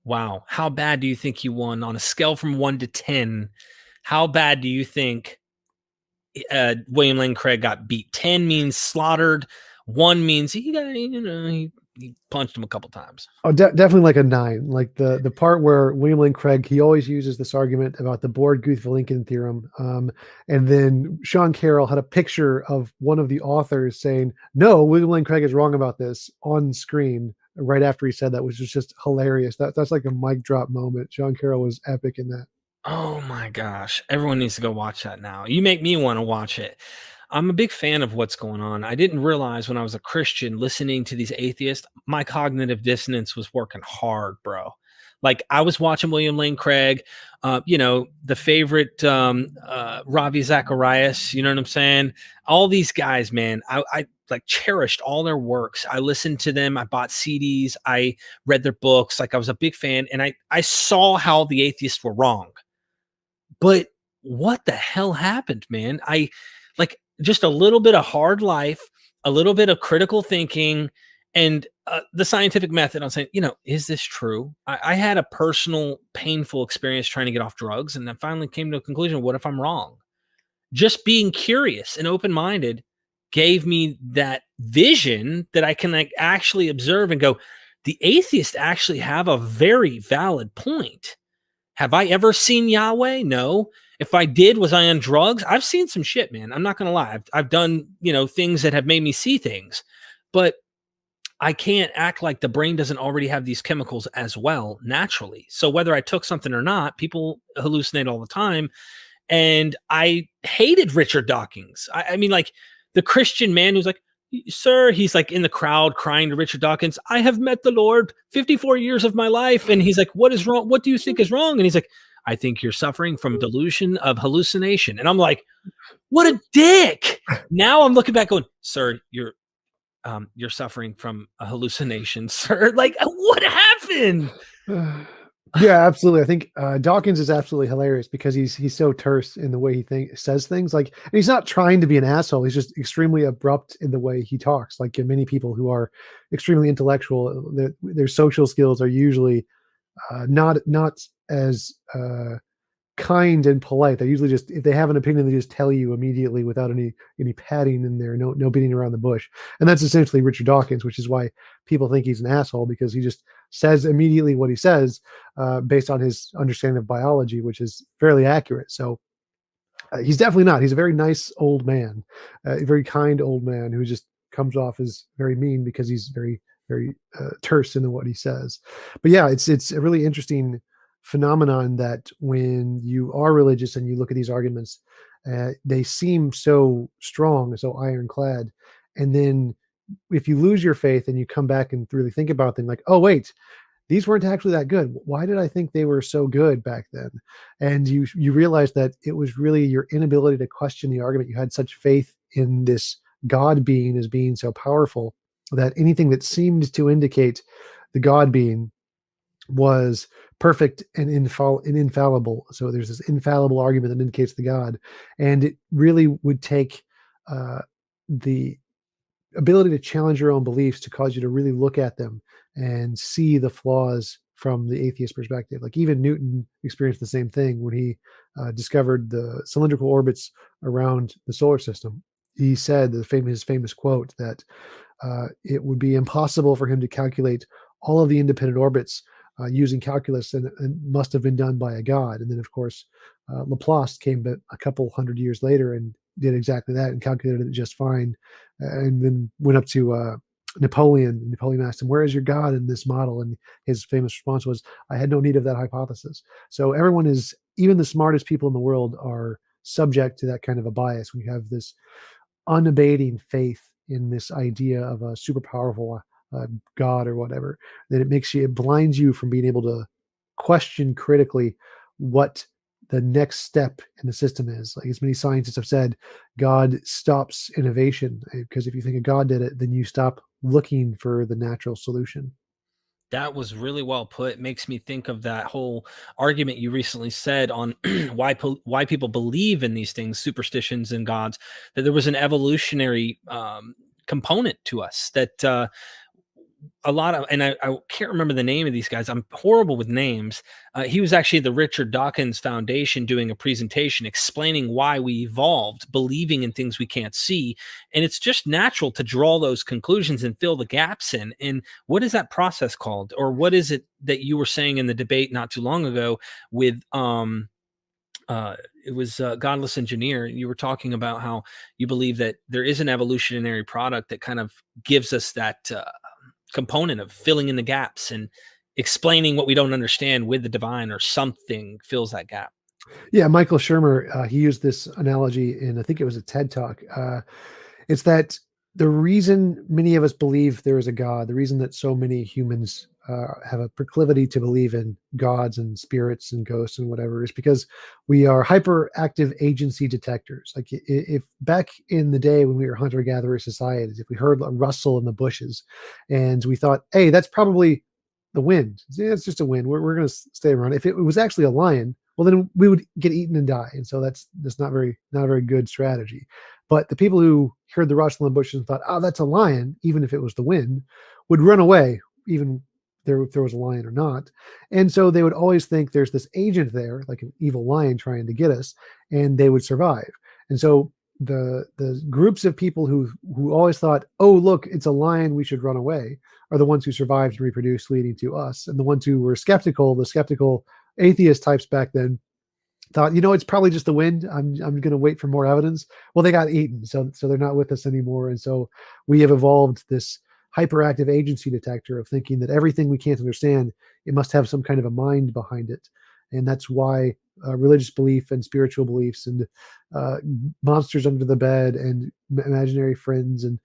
Wow. How bad do you think you won on a scale from 1 to 10? How bad do you think William Lane Craig got beat? 10 means slaughtered. 1 means he got, he punched him a couple times. Oh, definitely like a 9. Like the part where William Lane Craig, he always uses this argument about the Borde-Guth-Vilenkin theorem. And then Sean Carroll had a picture of one of the authors saying, "No, William Lane Craig is wrong about this," on screen right after he said that, which was just hilarious. That's like a mic drop moment. Sean Carroll was epic in that. Oh my gosh. Everyone needs to go watch that now. You make me want to watch it. I'm a big fan of what's going on. I didn't realize when I was a Christian listening to these atheists, my cognitive dissonance was working hard, bro. Like I was watching William Lane Craig, the favorite Ravi Zacharias, you know what I'm saying? All these guys, man, I like cherished all their works. I listened to them. I bought CDs. I read their books. Like I was a big fan. And I saw how the atheists were wrong. But what the hell happened, man? I like just a little bit of hard life, a little bit of critical thinking, and the scientific method. I'm saying, is this true? I had a personal, painful experience trying to get off drugs, and I finally came to a conclusion. What if I'm wrong? Just being curious and open minded gave me that vision that I can like actually observe and go, the atheists actually have a very valid point. Have I ever seen Yahweh? No. If I did, was I on drugs? I've seen some shit, man. I'm not going to lie. I've done, things that have made me see things, but I can't act like the brain doesn't already have these chemicals as well naturally. So whether I took something or not, people hallucinate all the time. And I hated Richard Dawkins. I mean, like the Christian man who's like, "Sir," he's like in the crowd crying to Richard Dawkins, "I have met the Lord 54 years of my life." And he's like, "What is wrong? What do you think is wrong?" And he's like, "I think you're suffering from delusion of hallucination." And I'm like, what a dick. Now I'm looking back going, "Sir, you're suffering from a hallucination, sir." Like, what happened? Yeah, absolutely. I think Dawkins is absolutely hilarious because he's so terse in the way he says things. Like, and he's not trying to be an asshole. He's just extremely abrupt in the way he talks. Like many people who are extremely intellectual, their social skills are usually not as kind and polite. They usually just, if they have an opinion, they just tell you immediately without any padding in there, no beating around the bush. And that's essentially Richard Dawkins, which is why people think he's an asshole, because he just says immediately what he says based on his understanding of biology, which is fairly accurate. So he's definitely not. He's a very nice old man, a very kind old man who just comes off as very mean because he's very terse in what he says. But yeah, it's a really interesting phenomenon that when you are religious and you look at these arguments, they seem so strong, so ironclad, and then if you lose your faith and you come back and really think about them, like, oh wait, these weren't actually that good. Why did I think they were so good back then? And you realize that it was really your inability to question the argument. You had such faith in this God being as being so powerful that anything that seemed to indicate the God being was perfect and infallible. So there's this infallible argument that indicates the God, and it really would take the ability to challenge your own beliefs to cause you to really look at them and see the flaws from the atheist perspective. Like even Newton experienced the same thing when he discovered the cylindrical orbits around the solar system. He said his famous quote that it would be impossible for him to calculate all of the independent orbits using calculus, and must have been done by a god. And then, of course, Laplace came a couple hundred years later and did exactly that and calculated it just fine. And then went up to Napoleon. Napoleon asked him, "Where is your God in this model?" And his famous response was, "I had no need of that hypothesis." So everyone is, even the smartest people in the world are subject to that kind of a bias when you have this unabating faith in this idea of a super powerful God or whatever. That it blinds you from being able to question critically what the next step in the system is. Like as many scientists have said, God stops innovation, because if you think a God did it, then you stop looking for the natural solution. That was really well put. It makes me think of that whole argument you recently said on why people believe in these things, superstitions and gods, that there was an evolutionary component to us, that a lot of, and I can't remember the name of these guys. I'm horrible with names. He was actually the Richard Dawkins Foundation doing a presentation explaining why we evolved, believing in things we can't see. And it's just natural to draw those conclusions and fill the gaps in. And what is that process called? Or what is it that you were saying in the debate not too long ago with, it was Godless Engineer. You were talking about how you believe that there is an evolutionary product that kind of gives us that component of filling in the gaps and explaining what we don't understand with the divine, or something fills that gap. Yeah, Michael Shermer, he used this analogy in, I think it was a TED talk. It's that the reason many of us believe there is a God, the reason that so many humans have a proclivity to believe in gods and spirits and ghosts and whatever, is because we are hyperactive agency detectors. Like if back in the day when we were hunter-gatherer societies, if we heard a rustle in the bushes and we thought, hey, that's probably the wind. Yeah, it's just a wind. We're going to stay around. If it was actually a lion, well, then we would get eaten and die. And so that's not a very good strategy. But the people who heard the rustle in the bushes and thought, oh, that's a lion, even if it was the wind, would run away, even if there was a lion or not. And so they would always think there's this agent there, like an evil lion trying to get us, and they would survive. And so the groups of people who always thought, oh, look, it's a lion, we should run away, are the ones who survived and reproduced, leading to us. And the ones who were skeptical, the skeptical atheist types back then, thought, it's probably just the wind. I'm going to wait for more evidence. Well, they got eaten, so they're not with us anymore. And so we have evolved this hyperactive agency detector of thinking that everything we can't understand, it must have some kind of a mind behind it. And that's why religious belief and spiritual beliefs and monsters under the bed and imaginary friends and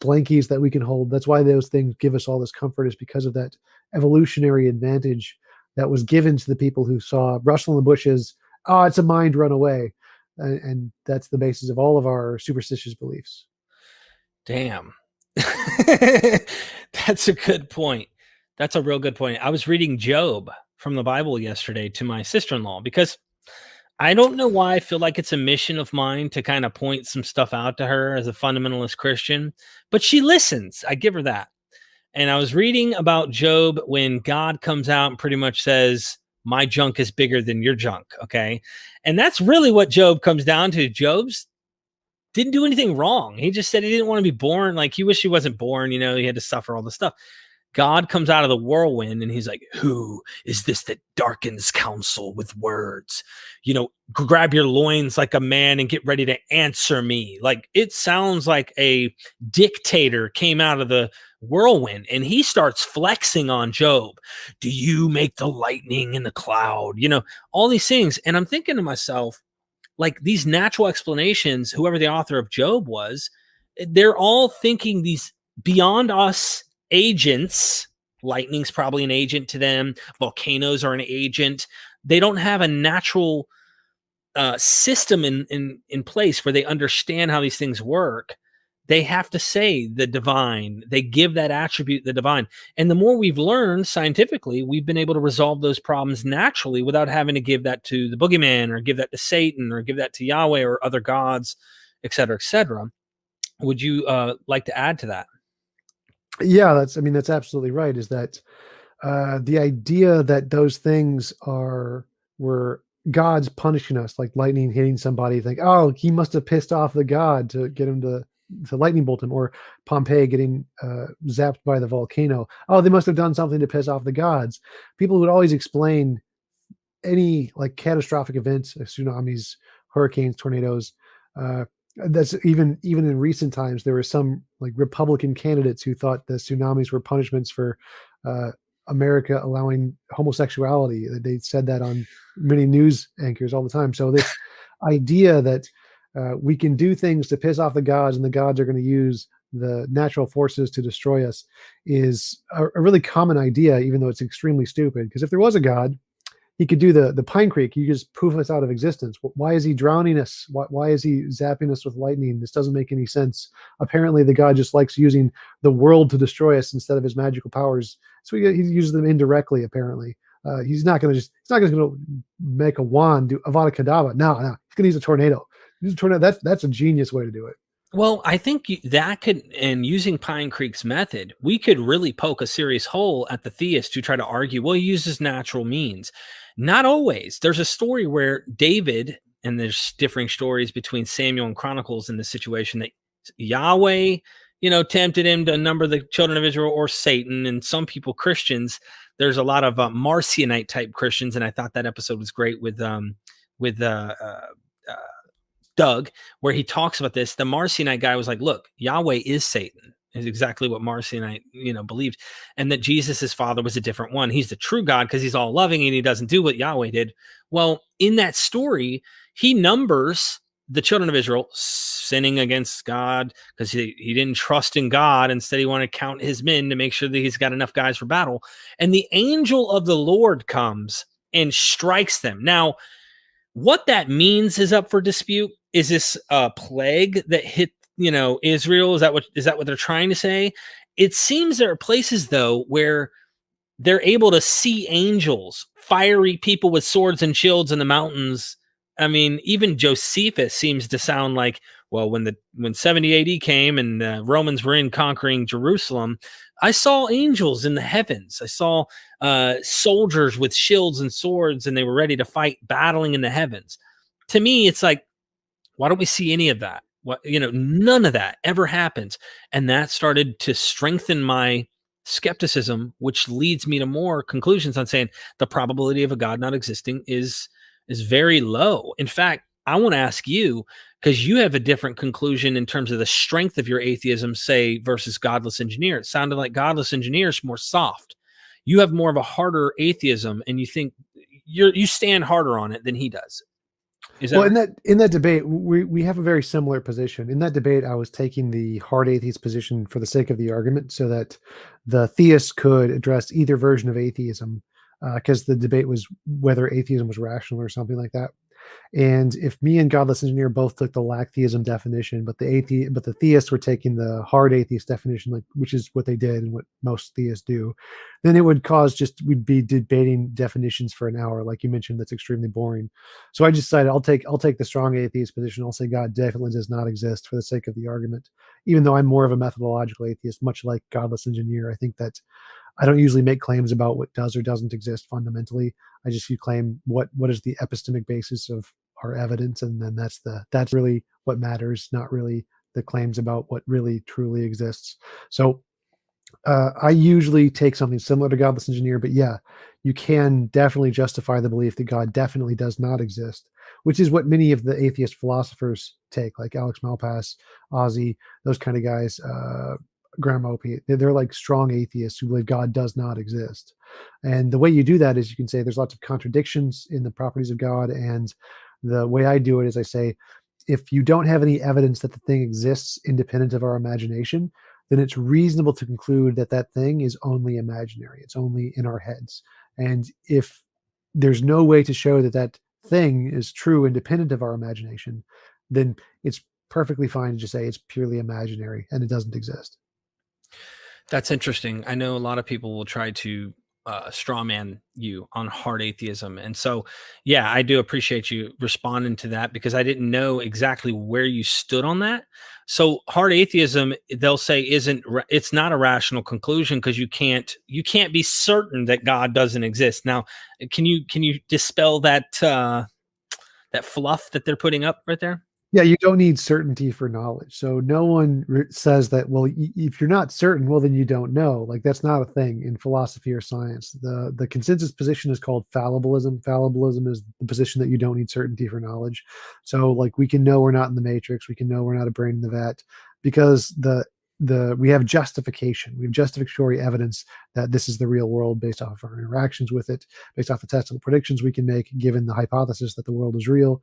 blankies that we can hold, that's why those things give us all this comfort, is because of that evolutionary advantage that was given to the people who saw rustle in the bushes. Oh, it's a mind, run away. And that's the basis of all of our superstitious beliefs. Damn. That's a good point. That's a real good point. I was reading Job from the Bible yesterday to my sister-in-law, because I don't know why I feel like it's a mission of mine to kind of point some stuff out to her as a fundamentalist Christian, but she listens. I give her that. And I was reading about Job when God comes out and pretty much says, my junk is bigger than your junk. Okay. And that's really what Job comes down to. Job's didn't do anything wrong. He just said he didn't want to be born. Like, he wished he wasn't born. He had to suffer all this stuff. God comes out of the whirlwind and he's like, who is this that darkens counsel with words? Grab your loins like a man and get ready to answer me. Like, it sounds like a dictator came out of the whirlwind, and he starts flexing on Job. Do you make the lightning in the cloud? All these things. And I'm thinking to myself, like, these natural explanations, whoever the author of Job was, they're all thinking these beyond us agents. Lightning's probably an agent to them. Volcanoes are an agent. They don't have a natural system in place where they understand how these things work. They have to say the divine. They give that attribute the divine. And the more we've learned scientifically, we've been able to resolve those problems naturally without having to give that to the boogeyman, or give that to Satan, or give that to Yahweh or other gods, et cetera, et cetera. Would you like to add to that? Yeah, that's absolutely right. Is that the idea that those things were gods punishing us, like lightning hitting somebody, think, oh, he must have pissed off the god to get him to lightning bolt him, or Pompeii getting zapped by the volcano. Oh, they must have done something to piss off the gods. People would always explain any like catastrophic events, tsunamis, hurricanes, tornadoes. That's even in recent times, there were some like Republican candidates who thought the tsunamis were punishments for America allowing homosexuality. They said that on many news anchors all the time. So this idea that we can do things to piss off the gods, and the gods are going to use the natural forces to destroy us, is a really common idea, even though it's extremely stupid. Because if there was a god, he could do the Pine Creek. You just poof us out of existence. Why is he drowning us? Why is he zapping us with lightning? This doesn't make any sense. Apparently, the god just likes using the world to destroy us instead of his magical powers. So he uses them indirectly. Apparently, he's not going to make a wand do Avada Kedavra. No, he's going to use a tornado. Use a tornado. That's a genius way to do it. Well, I think that could, and using Pine Creek's method, we could really poke a serious hole at the theists who try to argue, well, he uses natural means. Not always. There's a story where David, and there's differing stories between Samuel and Chronicles in the situation that Yahweh, tempted him to number the children of Israel, or Satan. And some people, Christians, there's a lot of Marcionite type Christians, and I thought that episode was great with Doug, where he talks about this. The Marcionite guy was like, look, Yahweh is Satan, is exactly what Marcionite, believed, and that Jesus' father was a different one. He's the true God because he's all loving and he doesn't do what Yahweh did. Well, in that story, he numbers the children of Israel sinning against God because he didn't trust in God. Instead, he wanted to count his men to make sure that he's got enough guys for battle. And the angel of the Lord comes and strikes them. Now, what that means is up for dispute. Is this a plague that hit, Israel? Is that what they're trying to say? It seems there are places though where they're able to see angels, fiery people with swords and shields in the mountains. I mean, even Josephus seems to sound like, well, when 70 AD came and the Romans were in conquering Jerusalem, I saw angels in the heavens. I saw soldiers with shields and swords, and they were ready to fight, battling in the heavens. To me, it's like, why don't we see any of that? None of that ever happens. And that started to strengthen my skepticism, which leads me to more conclusions on saying the probability of a God not existing is very low. In fact, I want to ask you, because you have a different conclusion in terms of the strength of your atheism, say, versus godless engineer. It sounded like godless engineer is more soft. You have more of a harder atheism, and you think you stand harder on it than he does. Is that Well, right? in that debate, we have a very similar position. In that debate, I was taking the hard atheist position for the sake of the argument, so that the theists could address either version of atheism, because the debate was whether atheism was rational or something like that. And if me and Godless Engineer both took the lack theism definition, but the theists were taking the hard atheist definition, like, which is what they did and what most theists do, then it would cause we'd be debating definitions for an hour, like you mentioned. That's extremely boring. So I just decided I'll take the strong atheist position. I'll say God definitely does not exist for the sake of the argument, even though I'm more of a methodological atheist, much like Godless Engineer. I think that I don't usually make claims about what does or doesn't exist fundamentally. I just claim what is the epistemic basis of our evidence, and then that's really what matters, not really the claims about what really truly exists. So I usually take something similar to Godless Engineer, but yeah, you can definitely justify the belief that God definitely does not exist, which is what many of the atheist philosophers take, like Alex Malpass, Ozzy, those kind of guys, Graham Opie. They're like strong atheists who believe God does not exist. And the way you do that is you can say there's lots of contradictions in the properties of God. And the way I do it is I say, if you don't have any evidence that the thing exists independent of our imagination, then it's reasonable to conclude that that thing is only imaginary. It's only in our heads. And if there's no way to show that that thing is true independent of our imagination, then it's perfectly fine to just say it's purely imaginary and it doesn't exist. That's interesting. I know a lot of people will try to straw man you on hard atheism. And so, yeah, I do appreciate you responding to that, because I didn't know exactly where you stood on that. So hard atheism, they'll say, it's not a rational conclusion because you can't be certain that God doesn't exist. Now, can you dispel that fluff that they're putting up right there? Yeah, you don't need certainty for knowledge. So no one says that, well, if you're not certain, well, then you don't know. Like, that's not a thing in philosophy or science. The consensus position is called fallibilism. Fallibilism is the position that you don't need certainty for knowledge. So, like, we can know we're not in the matrix. We can know we're not a brain in the vat, because we have justification. We have justificatory evidence that this is the real world based off of our interactions with it, based off the testable predictions we can make, given the hypothesis that the world is real.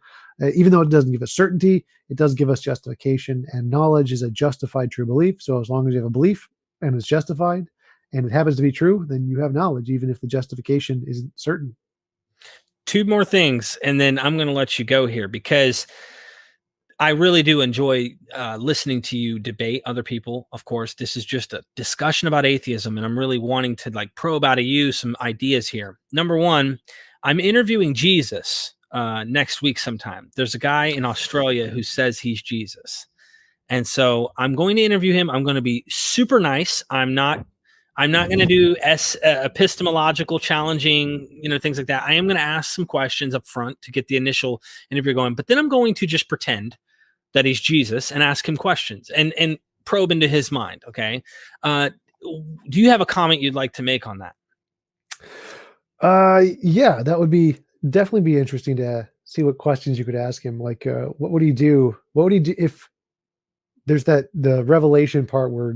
Even though it doesn't give us certainty, it does give us justification, and knowledge is a justified true belief. So as long as you have a belief and it's justified and it happens to be true, then you have knowledge, even if the justification isn't certain. Two more things, and then I'm going to let you go here, because I really do enjoy listening to you debate other people. Of course, this is just a discussion about atheism, and I'm really wanting to probe out of you some ideas here. Number one, I'm interviewing Jesus next week sometime. There's a guy in Australia who says he's Jesus. And so I'm going to interview him. I'm going to be super nice. I'm not going to do epistemological challenging, things like that. I am going to ask some questions up front to get the initial interview going, but then I'm going to just pretend that he's Jesus and ask him questions and probe into his mind. Okay. Do you have a comment you'd like to make on that? Yeah, that would be definitely be interesting to see what questions you could ask him. Like, what would he do? What would he do if there's the revelation part where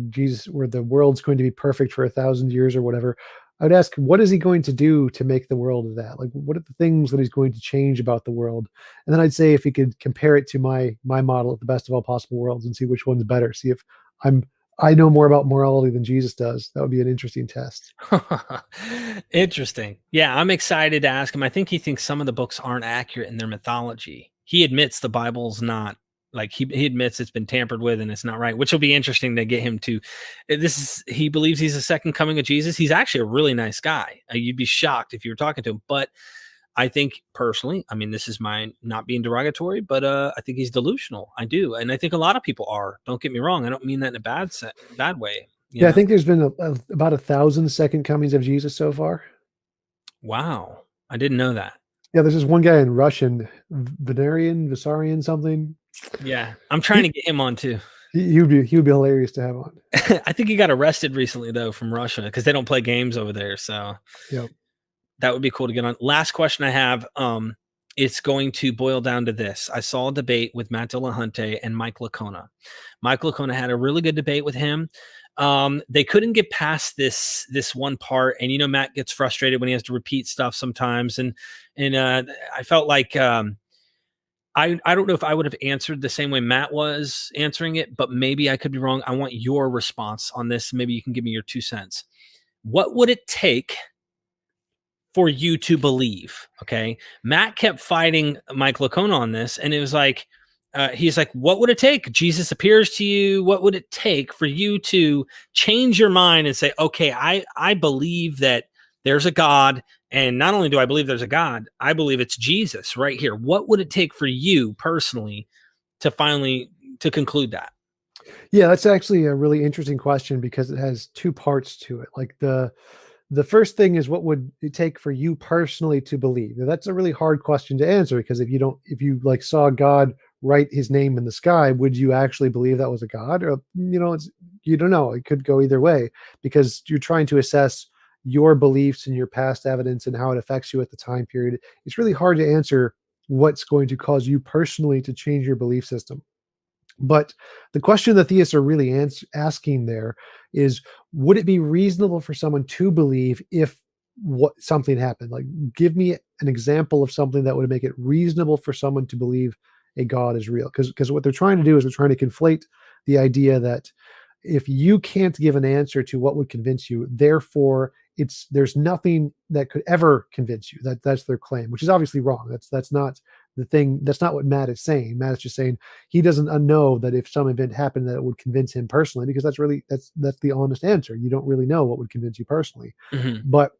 where the world's going to be perfect for 1,000 years or whatever? I would ask, what is he going to do to make the world of that? Like, what are the things that he's going to change about the world? And then I'd say if he could compare it to my model of the best of all possible worlds and see which one's better. See if I'm I know more about morality than Jesus does. That would be an interesting test. Interesting. Yeah, I'm excited to ask him. I think he thinks some of the books aren't accurate in their mythology. He admits the Bible's not, like, he admits it's been tampered with and it's not right, which will be interesting to get him to. He believes he's the second coming of Jesus. He's actually a really nice guy. You'd be shocked if you were talking to him, but I think personally, I mean, this is my not being derogatory, but I think he's delusional. I do, and I think a lot of people are. Don't get me wrong. I don't mean that in a bad way. Yeah, I think there's been about 1,000 second comings of Jesus so far. Wow, I didn't know that. Yeah, there's this one guy in Russian, Visarian something. Yeah, I'm trying to get him on too. He would be hilarious to have on. I think he got arrested recently though from Russia because they don't play games over there. So yeah, that would be cool to get on. Last question I have. It's going to boil down to this. I saw a debate with Matt Dillahunty and Mike Licona. Mike Licona had a really good debate with him. They couldn't get past this one part, and Matt gets frustrated when he has to repeat stuff sometimes. And I felt like I don't know if I would have answered the same way Matt was answering it, but maybe I could be wrong. I want your response on this. Maybe you can give me your 2 cents. What would it take for you to believe? Okay. Matt kept fighting Mike Licona on this, and it was like, he's like, what would it take? Jesus appears to you. What would it take for you to change your mind and say, okay, I believe that there's a God. And not only do I believe there's a God, I believe it's Jesus right here. What would it take for you personally to conclude that? Yeah, that's actually a really interesting question because it has two parts to it. Like the first thing is, what would it take for you personally to believe? Now, that's a really hard question to answer because if you like saw God write his name in the sky, would you actually believe that was a God? Or, you don't know. It could go either way because you're trying to assess your beliefs and your past evidence and how it affects you at the time period. It's really hard to answer what's going to cause you personally to change your belief system. But the question the theists are really asking there is, would it be reasonable for someone to believe if something happened? Like, give me an example of something that would make it reasonable for someone to believe a God is real. Because what they're trying to do is they're trying to conflate the idea that if you can't give an answer to what would convince you, therefore there's nothing that could ever convince you. That's their claim, which is obviously wrong. That's not the thing. That's not what Matt is saying. Matt is just saying he doesn't know that if some event happened that it would convince him personally, because that's the honest answer. You don't really know what would convince you personally. Mm-hmm. But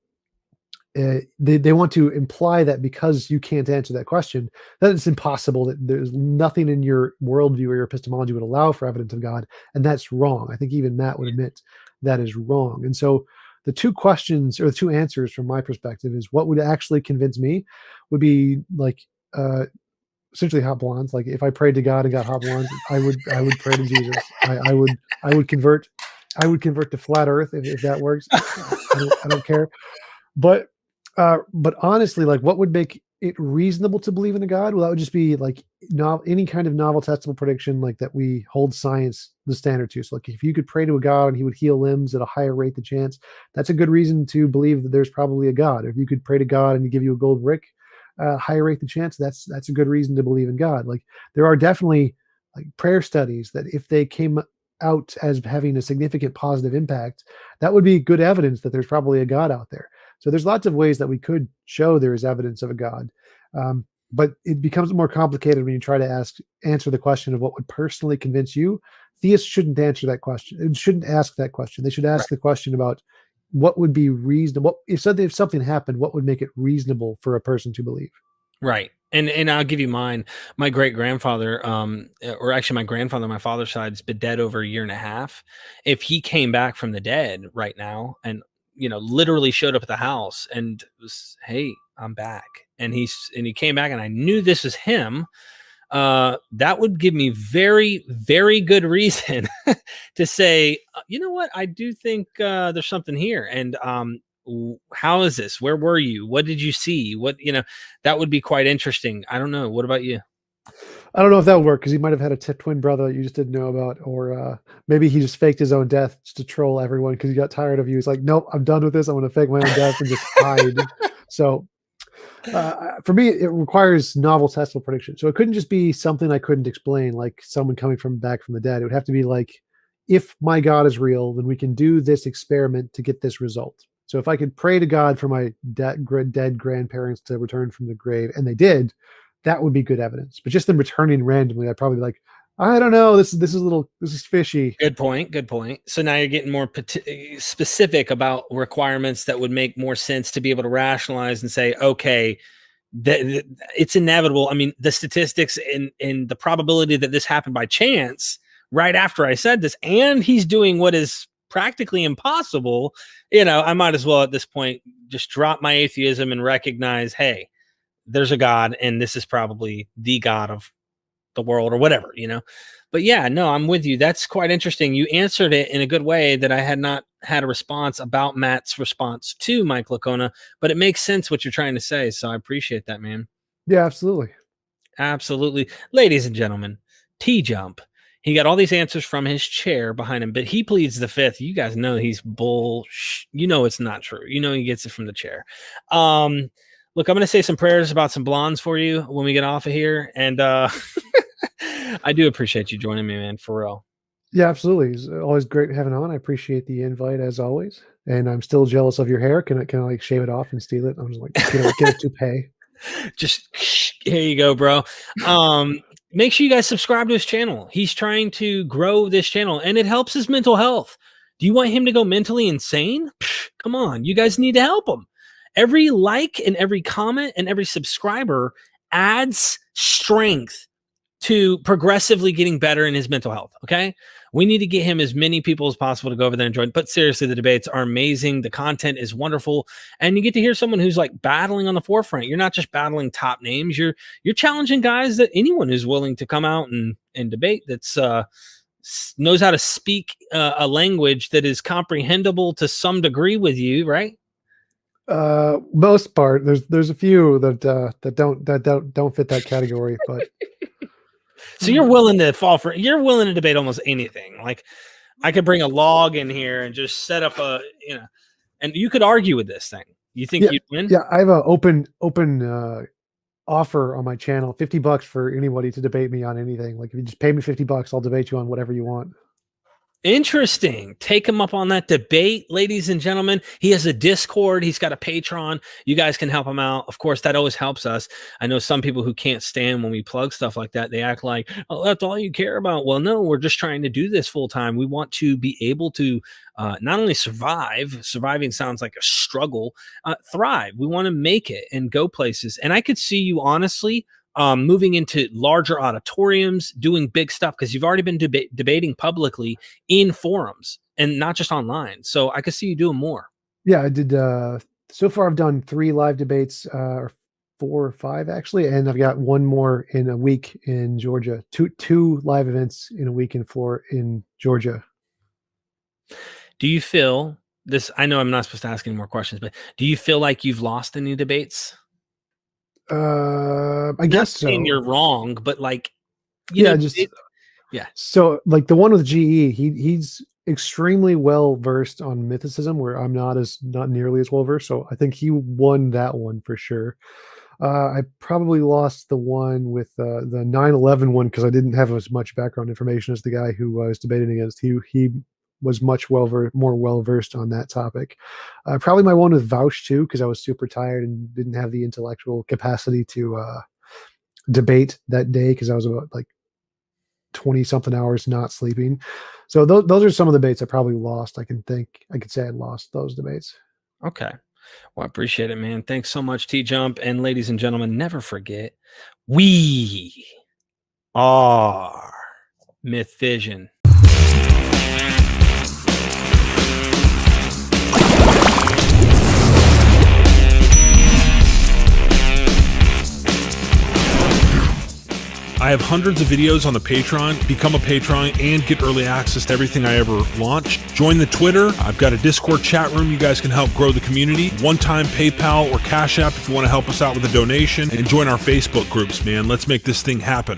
they want to imply that because you can't answer that question, that it's impossible, that there's nothing in your worldview or your epistemology would allow for evidence of God. And that's wrong. I think even Matt would admit that is wrong. And so the two questions, or the two answers from my perspective, is what would actually convince me would be like essentially hot blondes. Like, if I prayed to God and got hot blondes, I would pray to Jesus. I would convert to flat earth if that works. I don't care. But honestly, like, what would make it reasonable to believe in a God? Well, that would just be like any kind of novel testable prediction, like that we hold science the standard to. So, like, if you could pray to a God and he would heal limbs at a higher rate than chance, that's a good reason to believe that there's probably a God. Or if you could pray to God and he give you a gold brick, higher rate than chance, that's a good reason to believe in God. Like, there are definitely like prayer studies that if they came out as having a significant positive impact, that would be good evidence that there's probably a God out there. So there's lots of ways that we could show there is evidence of a God. But it becomes more complicated when you try to answer the question of what would personally convince you. Theists shouldn't answer that question. It shouldn't ask that question. They should ask the question about what would be reasonable. If something happened, what would make it reasonable for a person to believe? Right. And I'll give you mine. My great grandfather, or actually my grandfather, on my father's side, has been dead over a year and a half. If he came back from the dead right now, and literally showed up at the house and was, "Hey, I'm back," and he came back, and I knew this was him, that would give me very, very good reason to say, you know what, I do think there's something here. And how is this? Where were you? What did you see? That would be quite interesting. I don't know. What about you? I don't know if that would work because he might have had a twin brother that you just didn't know about, or maybe he just faked his own death just to troll everyone because he got tired of you. He's like, nope, I'm done with this. I'm going to fake my own death and just hide. So for me, it requires novel testable prediction. So it couldn't just be something I couldn't explain, like someone coming back from the dead. It would have to be like, if my God is real, then we can do this experiment to get this result. So if I could pray to God for my dead grandparents to return from the grave, and they did, that would be good evidence. But just them returning randomly, I'd probably be like, I don't know, this is fishy. Good point. Good point. So now you're getting more specific about requirements that would make more sense to be able to rationalize and say, okay, it's inevitable. I mean, the statistics and the probability that this happened by chance right after I said this, and he's doing what is practically impossible. I might as well at this point just drop my atheism and recognize, hey, there's a God, and this is probably the God of the world or whatever. But yeah, no, I'm with you. That's quite interesting. You answered it in a good way that I had not had a response about Matt's response to Mike Lacona, but it makes sense what you're trying to say. So I appreciate that, man. Yeah, absolutely. Absolutely. Ladies and gentlemen, Tjump. He got all these answers from his chair behind him, but he pleads the fifth. You guys know he's bull. It's not true. He gets it from the chair. Look, I'm going to say some prayers about some blondes for you when we get off of here. And I do appreciate you joining me, man, for real. Yeah, absolutely. It's always great having on. I appreciate the invite as always. And I'm still jealous of your hair. Can I like shave it off and steal it? I'm just like, get a toupee. Just here you go, bro. Make sure you guys subscribe to his channel. He's trying to grow this channel, and it helps his mental health. Do you want him to go mentally insane? Come on, you guys need to help him. Every like and every comment and every subscriber adds strength to progressively getting better in his mental health. Okay. We need to get him as many people as possible to go over there and join. But seriously, the debates are amazing. The content is wonderful. And you get to hear someone who's like battling on the forefront. You're not just battling top names. You're challenging guys that anyone who's willing to come out and debate that's knows how to speak a language that is comprehensible to some degree with you, right? Most part. There's a few that don't fit that category, but so you're willing to debate almost anything. Like I could bring a log in here and just set up and you could argue with this thing. You think you'd win? Yeah, I have an open offer on my channel, $50 for anybody to debate me on anything. Like if you just pay me $50, I'll debate you on whatever you want. Interesting. Take him up on that debate, ladies and gentlemen. He has a Discord. He's got a Patreon. You guys can help him out. Of course, that always helps us. I know some people who can't stand when we plug stuff like that. They act like, oh, that's all you care about. Well, no, we're just trying to do this full time. We want to be able to not only survive. Surviving sounds like a struggle. Thrive. We want to make it and go places. And I could see you honestly moving into larger auditoriums, doing big stuff, because you've already been debating publicly in forums and not just online. So I could see you doing more. Yeah, I did. So far, I've done 3 live debates, or 4 or 5 actually, and I've got one more in a week in Georgia. Two live events in a week in Georgia. Do you feel this? I know I'm not supposed to ask any more questions, but do you feel like you've lost any debates? I guess so. You're wrong, but like, yeah. So like the one with GE, he's extremely well versed on mythicism, where I'm not nearly as well versed. So I think he won that one for sure. I probably lost the one with the 9/11 one because I didn't have as much background information as the guy who I was debating against. He was much more well versed on that topic. Probably my one with Vouch too, because I was super tired and didn't have the intellectual capacity to debate that day because I was about like 20 something hours not sleeping. So those are some of the debates I probably lost. I could say I lost those debates. Okay. Well, I appreciate it, man. Thanks so much, Tjump. And ladies and gentlemen, never forget, we are MythVision. I have hundreds of videos on the Patreon. Become a patron and get early access to everything I ever launch. Join the Twitter. I've got a Discord chat room. You guys can help grow the community. One-time PayPal or Cash App if you want to help us out with a donation. And join our Facebook groups, man. Let's make this thing happen.